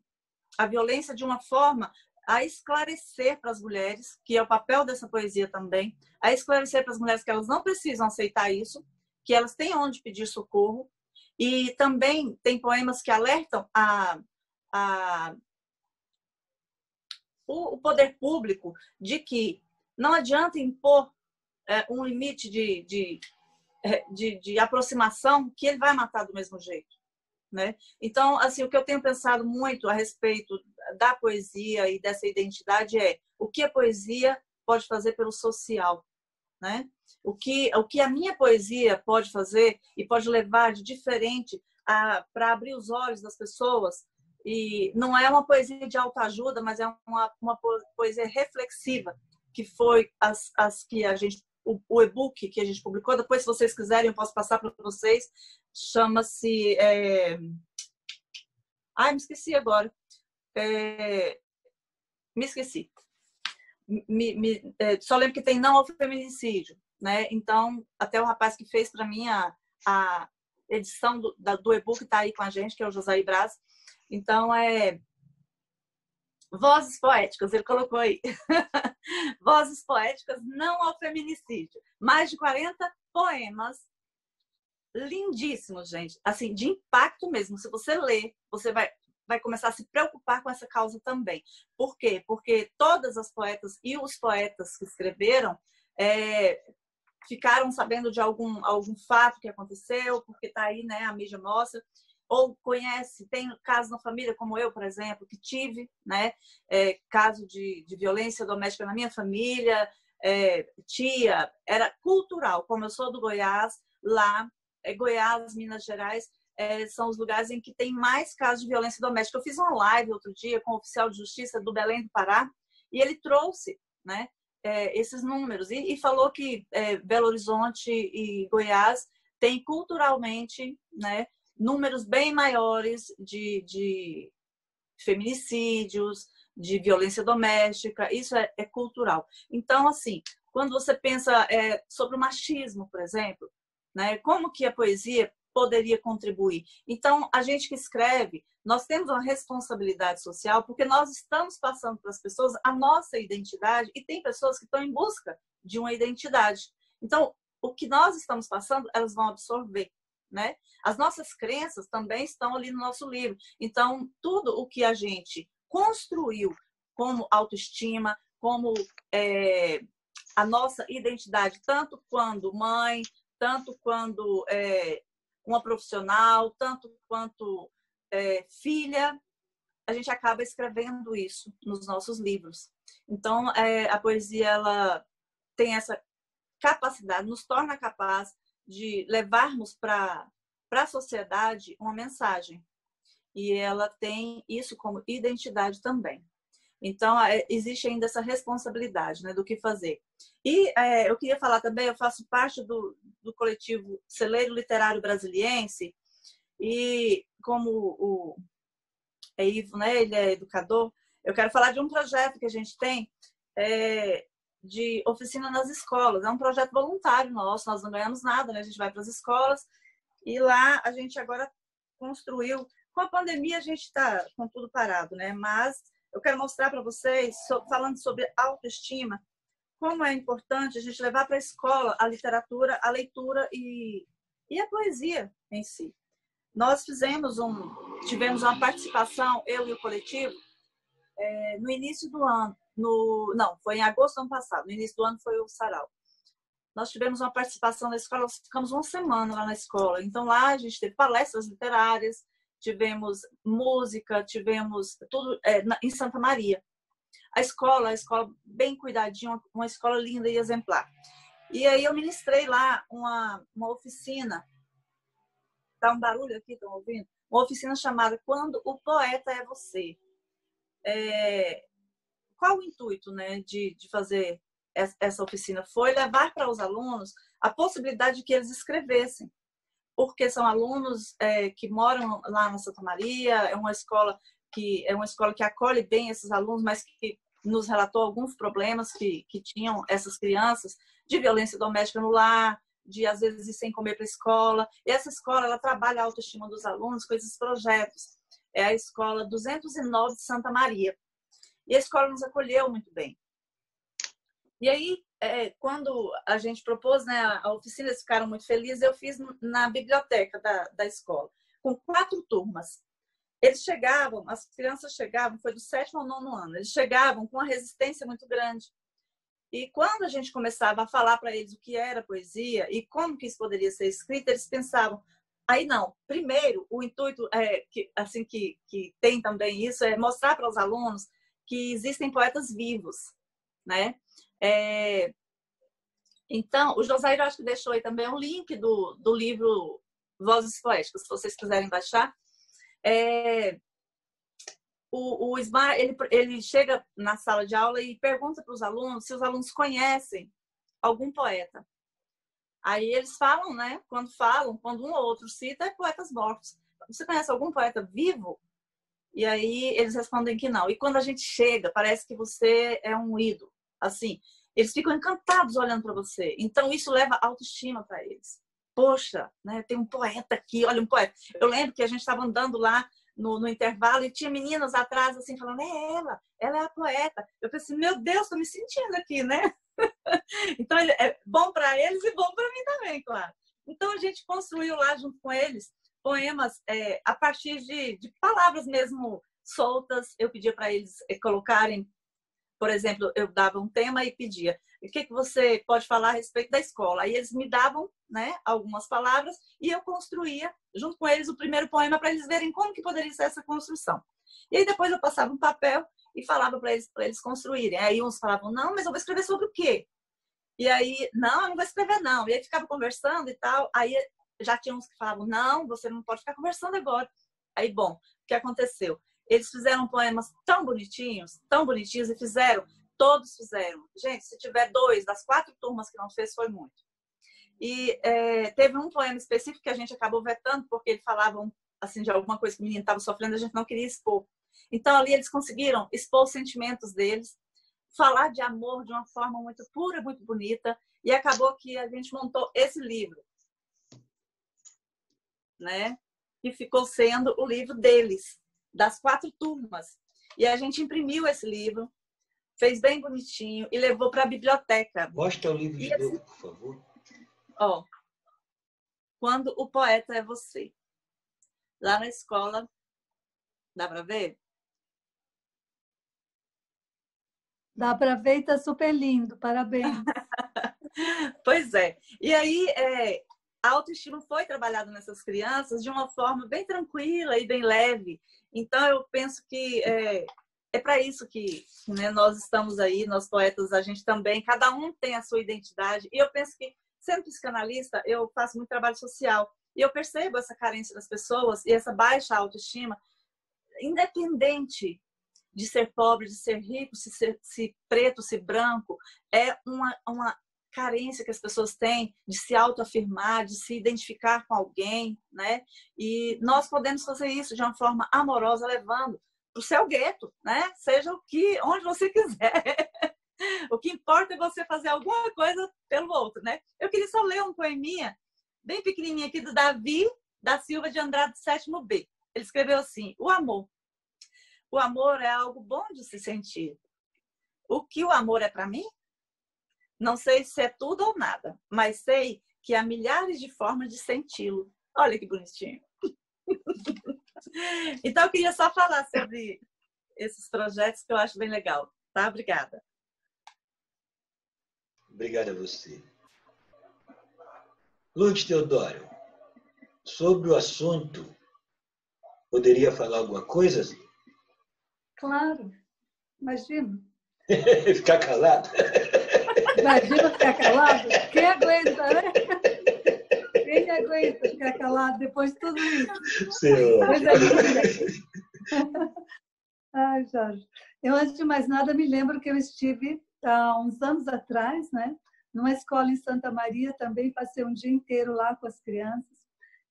violência de uma forma a esclarecer para as mulheres, que é o papel dessa poesia também, a esclarecer para as mulheres que elas não precisam aceitar isso, que elas têm onde pedir socorro. E também tem poemas que alertam o poder público de que não adianta impor um limite de aproximação, que ele vai matar do mesmo jeito, né? Então, assim, o que eu tenho pensado muito a respeito da poesia e dessa identidade é o que a poesia pode fazer pelo social, né? O que a minha poesia pode fazer e pode levar de diferente para abrir os olhos das pessoas. E não é uma poesia de autoajuda, mas é uma poesia reflexiva, que foi as que a gente, o e-book que a gente publicou. Depois, se vocês quiserem, eu posso passar para vocês. Chama-se... me esqueci agora. Me esqueci. Só lembro que tem Não ao Feminicídio, né? Então, até o rapaz que fez para mim a edição do e-book está aí com a gente, que é o José Braz. Então, Vozes Poéticas, ele colocou aí. Vozes Poéticas Não ao Feminicídio. Mais de 40 poemas lindíssimos, gente. Assim, de impacto mesmo. Se você ler, você vai vai começar a se preocupar com essa causa também. Por quê? Porque todas as poetas e os poetas que escreveram ficaram sabendo de algum fato que aconteceu, porque está aí, né, a mídia mostra, ou conhece, tem casos na família, como eu, por exemplo, que tive, né, caso de violência doméstica na minha família, tia, era cultural, como eu sou do Goiás, lá, Goiás, Minas Gerais, são os lugares em que tem mais casos de violência doméstica. Eu fiz uma live outro dia com o oficial de justiça do Belém do Pará, e ele trouxe, né, esses números, e falou que Belo Horizonte e Goiás têm culturalmente, né, números bem maiores de feminicídios, de violência doméstica, isso é cultural. Então, assim, quando você pensa sobre o machismo, por exemplo, né, como que a poesia poderia contribuir? Então, a gente que escreve, nós temos uma responsabilidade social, porque nós estamos passando para as pessoas a nossa identidade, e tem pessoas que estão em busca de uma identidade. Então, o que nós estamos passando, elas vão absorver, né? As nossas crenças também estão ali no nosso livro. Então, tudo o que a gente construiu como autoestima, como a nossa identidade, tanto quando mãe, tanto quando uma profissional, tanto quanto filha, a gente acaba escrevendo isso nos nossos livros. Então, a poesia, ela tem essa capacidade, nos torna capaz de levarmos para a sociedade uma mensagem. E ela tem isso como identidade também. Então, existe ainda essa responsabilidade, né, do que fazer. E eu queria falar também, eu faço parte do coletivo Celeiro Literário Brasiliense, e como o Ivo, né, ele é educador, eu quero falar de um projeto que a gente tem de oficina nas escolas. É um projeto voluntário nosso, nós não ganhamos nada, né? A gente vai para as escolas, e lá a gente agora construiu. Com a pandemia a gente está com tudo parado, né? Mas eu quero mostrar para vocês, falando sobre autoestima, como é importante a gente levar para a escola a literatura, a leitura e a poesia em si. Nós tivemos uma participação, eu e o coletivo, no início do ano. Não, foi em agosto do ano passado. No início do ano foi o sarau. Nós tivemos uma participação na escola, nós ficamos uma semana lá na escola. Então lá a gente teve palestras literárias, tivemos música, tivemos tudo em Santa Maria. A escola bem cuidadinha, uma escola linda e exemplar. E aí eu ministrei lá uma oficina. Tá um barulho aqui, estão ouvindo? Uma oficina chamada Quando o Poeta é Você. Qual o intuito, né, de fazer essa oficina? Foi levar para os alunos a possibilidade de que eles escrevessem. Porque são alunos que moram lá na Santa Maria, é uma escola que acolhe bem esses alunos, mas que nos relatou alguns problemas que tinham essas crianças, de violência doméstica no lar, de às vezes ir sem comer para a escola. E essa escola, ela trabalha a autoestima dos alunos com esses projetos. É a escola 209 de Santa Maria. E a escola nos acolheu muito bem. E aí, quando a gente propôs, né, a oficina, eles ficaram muito felizes, eu fiz na biblioteca da escola, com 4 turmas. Eles chegavam, as crianças chegavam, foi do 7º ao 9º ano, eles chegavam com uma resistência muito grande. E quando a gente começava a falar para eles o que era poesia e como que isso poderia ser escrito, eles pensavam, aí não, primeiro, o intuito que tem também isso, é mostrar para os alunos que existem poetas vivos, né? Então, o Josair, eu acho que deixou aí também um link do livro Vozes Poéticas, se vocês quiserem baixar. O Ismar, ele chega na sala de aula e pergunta para os alunos se os alunos conhecem algum poeta. Aí eles falam, né? Quando um ou outro cita, é poetas mortos. Você conhece algum poeta vivo? E aí eles respondem que não. E quando a gente chega, parece que você é um ídolo. Assim, eles ficam encantados olhando para você. Então isso leva autoestima para eles. Poxa, né? Tem um poeta aqui, olha um poeta. Eu lembro que a gente estava andando lá no intervalo e tinha meninas atrás assim falando, ela é a poeta. Eu pensei, meu Deus, estou me sentindo aqui, né? Então é bom para eles e bom para mim também, claro. Então a gente construiu lá junto com eles poemas a partir de palavras mesmo soltas. Eu pedia para eles colocarem, por exemplo, eu dava um tema e pedia: o que você pode falar a respeito da escola? Aí eles me davam, né, algumas palavras e eu construía junto com eles o primeiro poema para eles verem como que poderia ser essa construção. E aí depois eu passava um papel e falava para eles construírem. Aí uns falavam: não, mas eu vou escrever sobre o quê? E aí: não, eu não vou escrever não. E aí ficava conversando e tal. Aí já tinha uns que falavam: não, você não pode ficar conversando agora. Aí, bom, o que aconteceu? Eles fizeram poemas tão bonitinhos e todos fizeram. Gente, se tiver 2 das 4 turmas que não fez, foi muito. E teve um poema específico que a gente acabou vetando, porque eles falavam assim, de alguma coisa que o menino estava sofrendo, a gente não queria expor. Então, ali eles conseguiram expor os sentimentos deles, falar de amor de uma forma muito pura, muito bonita, e acabou que a gente montou esse livro, né? Que ficou sendo o livro deles, das 4 turmas. E a gente imprimiu esse livro, fez bem bonitinho e levou para a biblioteca. Mostra o livro de novo, por favor. Ó, Quando o Poeta é Você. Lá na escola, dá para ver? Dá para ver e está super lindo, parabéns. Pois é. E aí, a autoestima foi trabalhada nessas crianças de uma forma bem tranquila e bem leve. Então, eu penso que é para isso que, né, nós estamos aí, nós poetas, a gente também, cada um tem a sua identidade. E eu penso que, sendo psicanalista, eu faço muito trabalho social. E eu percebo essa carência das pessoas e essa baixa autoestima, independente de ser pobre, de ser rico, se preto, se branco, é uma carência que as pessoas têm de se autoafirmar, de se identificar com alguém, né? E nós podemos fazer isso de uma forma amorosa, levando para o seu gueto, né? Seja onde você quiser. O que importa é você fazer alguma coisa pelo outro, né? Eu queria só ler um poeminha bem pequenininho aqui do Davi da Silva de Andrade, 7º B. Ele escreveu assim: o amor. O amor é algo bom de se sentir. O que o amor é para mim? Não sei se é tudo ou nada, mas sei que há milhares de formas de senti-lo. Olha que bonitinho. Então, eu queria só falar sobre esses projetos que eu acho bem legal. Tá? Obrigada. Obrigado a você. Lourdes Teodoro, sobre o assunto, poderia falar alguma coisa? Claro, imagina. Ficar calado? Imagina ficar calado? Quem aguenta, né? Quem aguenta ficar calado depois de tudo isso? Senhor. Coisa linda. Ai, Jorge. Eu, antes de mais nada, me lembro que eu estive há uns anos atrás, né, numa escola em Santa Maria, também passei um dia inteiro lá com as crianças.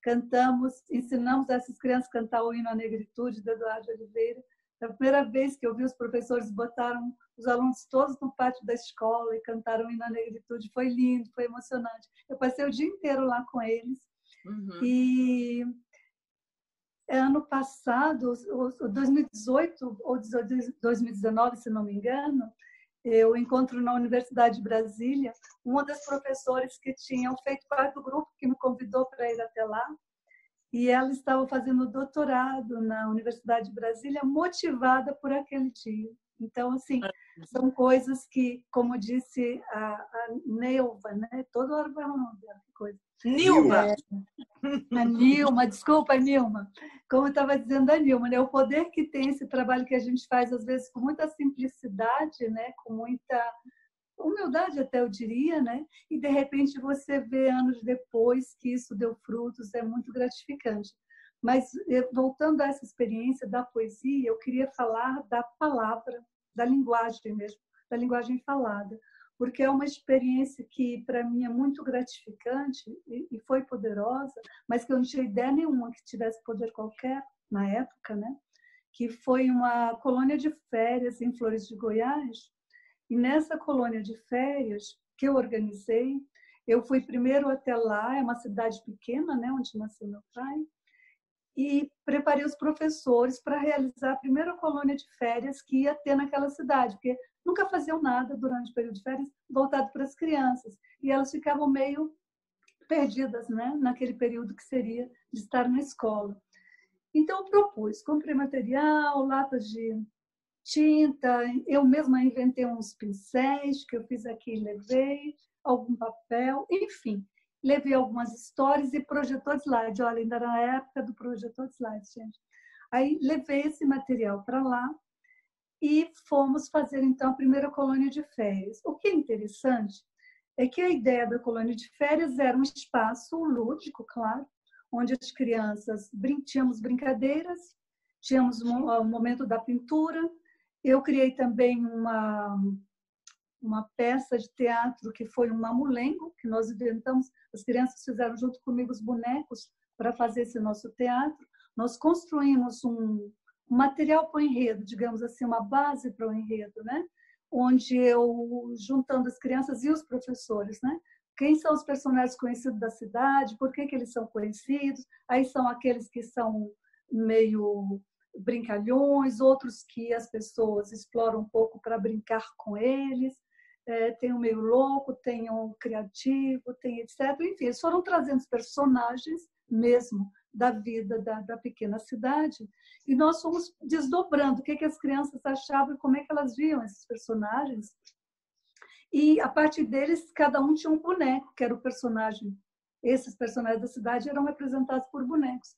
Cantamos, ensinamos essas crianças a cantar o hino à negritude, do Eduardo Oliveira. É a primeira vez que eu vi os professores botaram os alunos todos no pátio da escola e cantaram o hino à negritude. Foi lindo, foi emocionante. Eu passei o dia inteiro lá com eles. Uhum. E ano passado, 2018 ou 2019, se não me engano, eu encontro na Universidade de Brasília uma das professoras que tinham feito parte do grupo que me convidou para ir até lá. E ela estava fazendo doutorado na Universidade de Brasília, motivada por aquele dia. Então, assim, são coisas que, como disse a Neuva, né? Toda hora vai o nome dela, que coisa. Nilma. A Nilma, desculpa, Nilma. Como eu estava dizendo a Nilma, né? O poder que tem esse trabalho que a gente faz, às vezes, com muita simplicidade, né? Com muita humildade, até eu diria, né? E, de repente, você vê anos depois que isso deu frutos, é muito gratificante. Mas, voltando a essa experiência da poesia, eu queria falar da palavra, da linguagem mesmo, da linguagem falada, porque é uma experiência que, para mim, é muito gratificante e foi poderosa, mas que eu não tinha ideia nenhuma que tivesse poder qualquer na época, né? Que foi uma colônia de férias em Flores de Goiás. E nessa colônia de férias que eu organizei, eu fui primeiro até lá, é uma cidade pequena, né, onde nasceu meu pai, e preparei os professores para realizar a primeira colônia de férias que ia ter naquela cidade, porque nunca faziam nada durante o período de férias voltado para as crianças. E elas ficavam meio perdidas, né, naquele período que seria de estar na escola. Então, eu propus, comprei material, latas de tinta, eu mesma inventei uns pincéis que eu fiz aqui e levei, algum papel, enfim, levei algumas histórias e projetor de slide. Olha, ainda na época do projetor de slide, gente. Aí levei esse material para lá e fomos fazer, então, a primeira colônia de férias. O que é interessante é que a ideia da colônia de férias era um espaço lúdico, claro, onde as crianças tínhamos brincadeiras, tínhamos o momento da pintura. Eu criei também uma peça de teatro que foi um mamulengo, que nós inventamos, as crianças fizeram junto comigo os bonecos para fazer esse nosso teatro. Nós construímos um material para o enredo, digamos assim, uma base para o enredo, né? Onde eu, juntando as crianças e os professores, né? Quem são os personagens conhecidos da cidade, por que eles são conhecidos, aí são aqueles que são meio brincalhões, outros que as pessoas exploram um pouco para brincar com eles, tem o meio louco, tem o criativo, tem etc. Enfim, eles foram trazendo os personagens mesmo da vida da pequena cidade e nós fomos desdobrando o que as crianças achavam e como é que elas viam esses personagens. E a partir deles, cada um tinha um boneco, que era o personagem. Esses personagens da cidade eram representados por bonecos.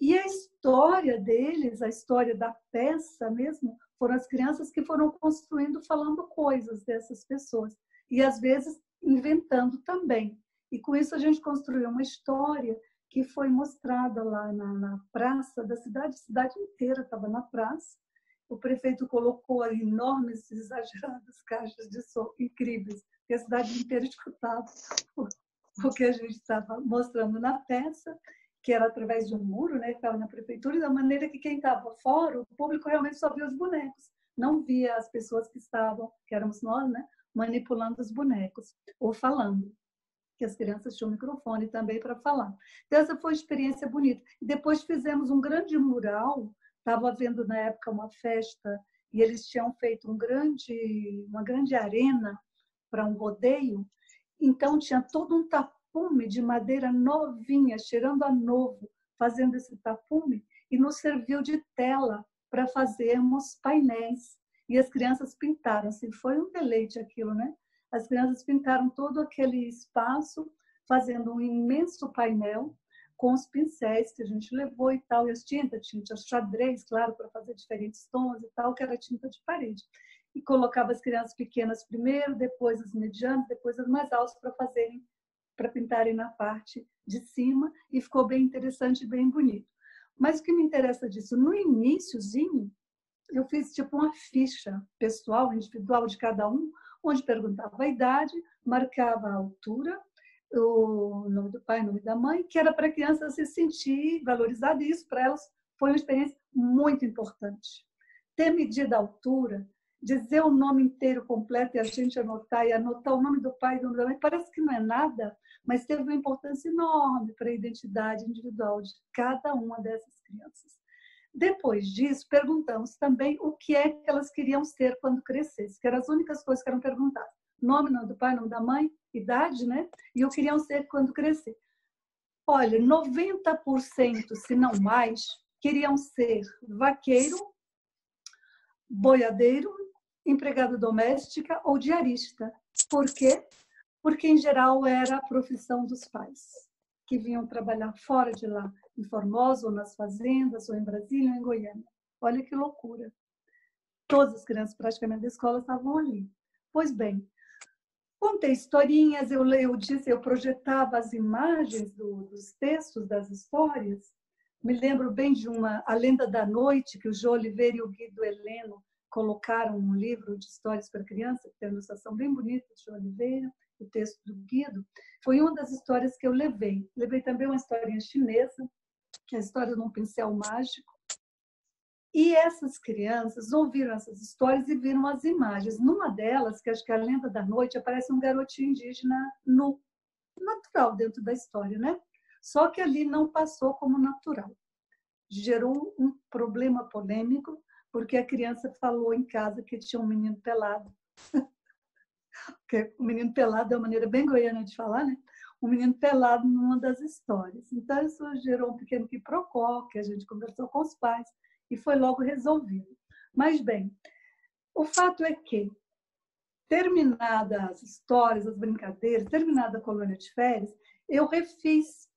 E a história deles, a história da peça mesmo, foram as crianças que foram construindo, falando coisas dessas pessoas. E, às vezes, inventando também. E, com isso, a gente construiu uma história que foi mostrada lá na praça da cidade. A cidade inteira estava na praça. O prefeito colocou ali enormes, exageradas caixas de som incríveis, que a cidade inteira escutava o que a gente estava mostrando na peça, que era através de um muro, né, que estava na prefeitura, e da maneira que quem estava fora, o público realmente só via os bonecos, não via as pessoas que estavam, que éramos nós, né, manipulando os bonecos, ou falando, que as crianças tinham microfone também para falar. Então, essa foi uma experiência bonita. Depois fizemos um grande mural. Estava havendo, na época, uma festa e eles tinham feito uma grande arena para um rodeio. Então, tinha todo um tapume de madeira novinha, cheirando a novo, fazendo esse tapume, e nos serviu de tela para fazermos painéis. E as crianças pintaram. Assim, foi um deleite aquilo, né? As crianças pintaram todo aquele espaço, fazendo um imenso painel, com os pincéis que a gente levou e tal, e as tintas, tinta xadrez, claro, para fazer diferentes tons e tal, que era tinta de parede. E colocava as crianças pequenas primeiro, depois as medianas, depois as mais altas para pintarem na parte de cima, e ficou bem interessante e bem bonito. Mas o que me interessa disso, no iniciozinho, eu fiz tipo uma ficha pessoal, individual de cada um, onde perguntava a idade, marcava a altura, o nome do pai, o nome da mãe, que era para a criança se sentir valorizada, e isso para elas foi uma experiência muito importante. Ter medido a altura, dizer o nome inteiro completo e a gente anotar, e anotar o nome do pai e o nome da mãe, parece que não é nada, mas teve uma importância enorme para a identidade individual de cada uma dessas crianças. Depois disso, perguntamos também o que é que elas queriam ser quando crescessem, que eram as únicas coisas que eram perguntadas. Nome, nome do pai, nome da mãe, idade, né? E o que queriam ser quando crescer. Olha, 90%, se não mais, queriam ser vaqueiro, boiadeiro, empregada doméstica ou diarista. Por quê? Porque, em geral, era a profissão dos pais, que vinham trabalhar fora de lá, em Formosa, ou nas fazendas, ou em Brasília, ou em Goiânia. Olha que loucura. Todas as crianças praticamente da escola estavam ali. Pois bem, contei historinhas, eu projetava as imagens dos textos, das histórias. Me lembro bem de A Lenda da Noite, que o João Oliveira e o Guido Heleno colocaram um livro de histórias para criança, que tem uma ilustração bem bonita do João Oliveira, o texto do Guido. Foi uma das histórias que eu levei. Levei também uma historinha chinesa, que é a história de um pincel mágico. E essas crianças ouviram essas histórias e viram as imagens. Numa delas, que acho que é A Lenda da Noite, aparece um garotinho indígena nu, natural dentro da história, né? Só que ali não passou como natural. Gerou um problema polêmico, porque a criança falou em casa que tinha um menino pelado. Porque o menino pelado é uma maneira bem goiana de falar, né? um menino pelado numa das histórias. Então, isso gerou um pequeno quiprocó, que a gente conversou com os pais e foi logo resolvido. Mas, bem, o fato é que, terminadas as histórias, as brincadeiras, terminada a colônia de férias, eu refiz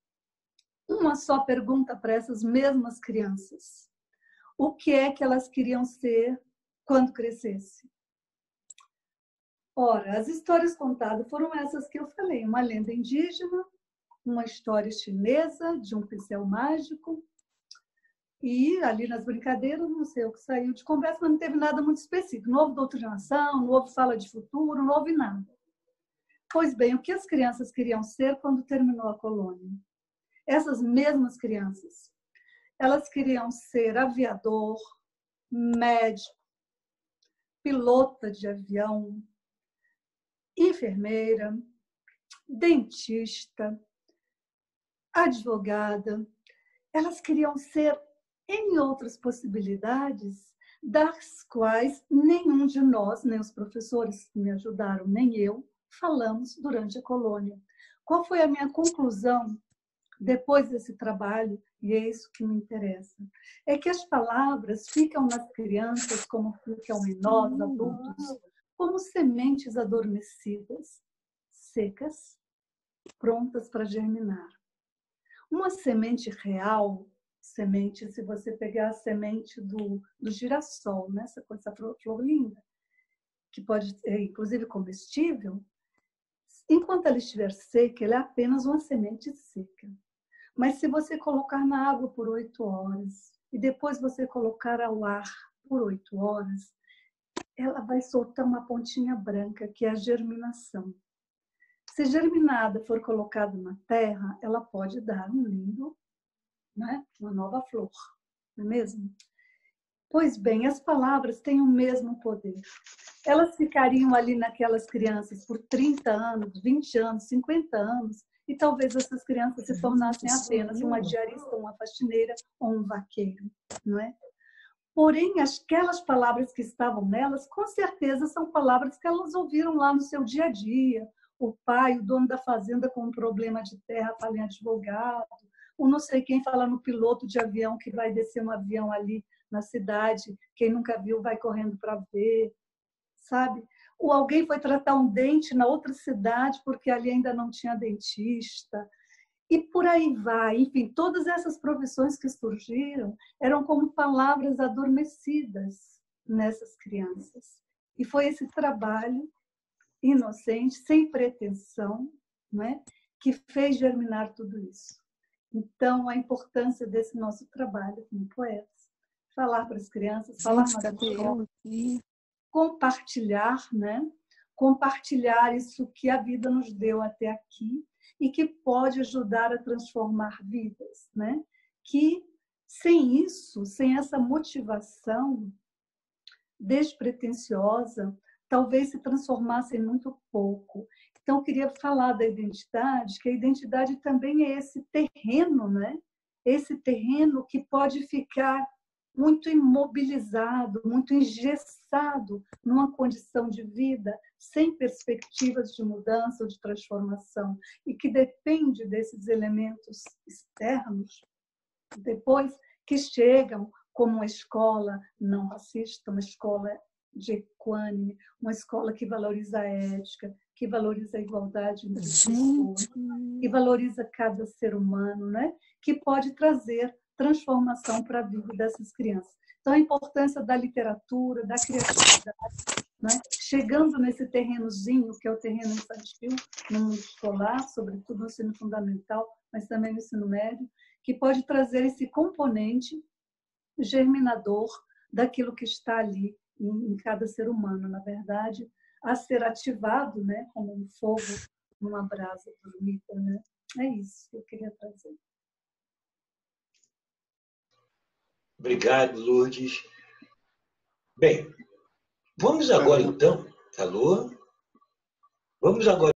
uma só pergunta para essas mesmas crianças. O que é que elas queriam ser quando crescessem? Ora, as histórias contadas foram essas que eu falei. Uma lenda indígena, uma história chinesa de um pincel mágico. E ali nas brincadeiras, não sei o que saiu de conversa, mas não teve nada muito específico. Não houve doutrinação, não houve fala de futuro, não houve nada. Pois bem, o que as crianças queriam ser quando terminou a colônia? Essas mesmas crianças, elas queriam ser aviador, médico, pilota de avião, enfermeira, dentista, advogada. Elas queriam ser N outras possibilidades, das quais nenhum de nós, nem os professores que me ajudaram, nem eu, falamos durante a colônia. Qual foi a minha conclusão depois desse trabalho? E é isso que me interessa. É que as palavras ficam nas crianças, como ficam em nós, adultos, como sementes adormecidas, secas, prontas para germinar. Uma semente real, semente, se você pegar a semente do girassol, né? Essa flor linda, que pode ser, inclusive, comestível, enquanto ela estiver seca, ela é apenas uma semente seca. Mas se você colocar na água por 8 horas e depois você colocar ao ar por 8 horas, ela vai soltar uma pontinha branca, que é a germinação. Se germinada for colocada na terra, ela pode dar um lindo, né? Uma nova flor, não é mesmo? Pois bem, as palavras têm o mesmo poder. Elas ficariam ali naquelas crianças por 30 anos, 20 anos, 50 anos, e talvez essas crianças se tornassem apenas uma diarista, uma faxineira ou um vaqueiro, não é? Porém, aquelas palavras que estavam nelas, com certeza são palavras que elas ouviram lá no seu dia a dia. O pai, o dono da fazenda com um problema de terra, fala em advogado, ou não sei quem fala no piloto de avião que vai descer um avião ali na cidade, quem nunca viu vai correndo para ver, sabe? Ou alguém foi tratar um dente na outra cidade porque ali ainda não tinha dentista. E por aí vai. Enfim, todas essas profissões que surgiram eram como palavras adormecidas nessas crianças. E foi esse trabalho inocente, sem pretensão, não é? Que fez germinar tudo isso. Então, a importância desse nosso trabalho como poetas, falar para as crianças, falar nas escolas, compartilhar, né? Compartilhar isso que a vida nos deu até aqui e que pode ajudar a transformar vidas, né? Que sem isso, sem essa motivação despretensiosa, talvez se transformasse em muito pouco. Então, eu queria falar da identidade, que a identidade também é esse terreno, né? Esse terreno que pode ficar muito imobilizado, muito engessado numa condição de vida sem perspectivas de mudança ou de transformação e que depende desses elementos externos, depois que chegam como uma escola não racista, uma escola de equânime, uma escola que valoriza a ética, que valoriza a igualdade entre as pessoas, que valoriza cada ser humano, né? Que pode trazer transformação para a vida dessas crianças. Então, a importância da literatura, da criatividade, né? Chegando nesse terrenozinho, que é o terreno infantil, no mundo escolar, sobretudo no ensino fundamental, mas também no ensino médio, que pode trazer esse componente germinador daquilo que está ali em cada ser humano, na verdade, a ser ativado, né? Como um fogo numa brasa dormida, né? É isso que eu queria trazer. Obrigado, Lourdes. Bem, vamos agora então. Alô? Vamos agora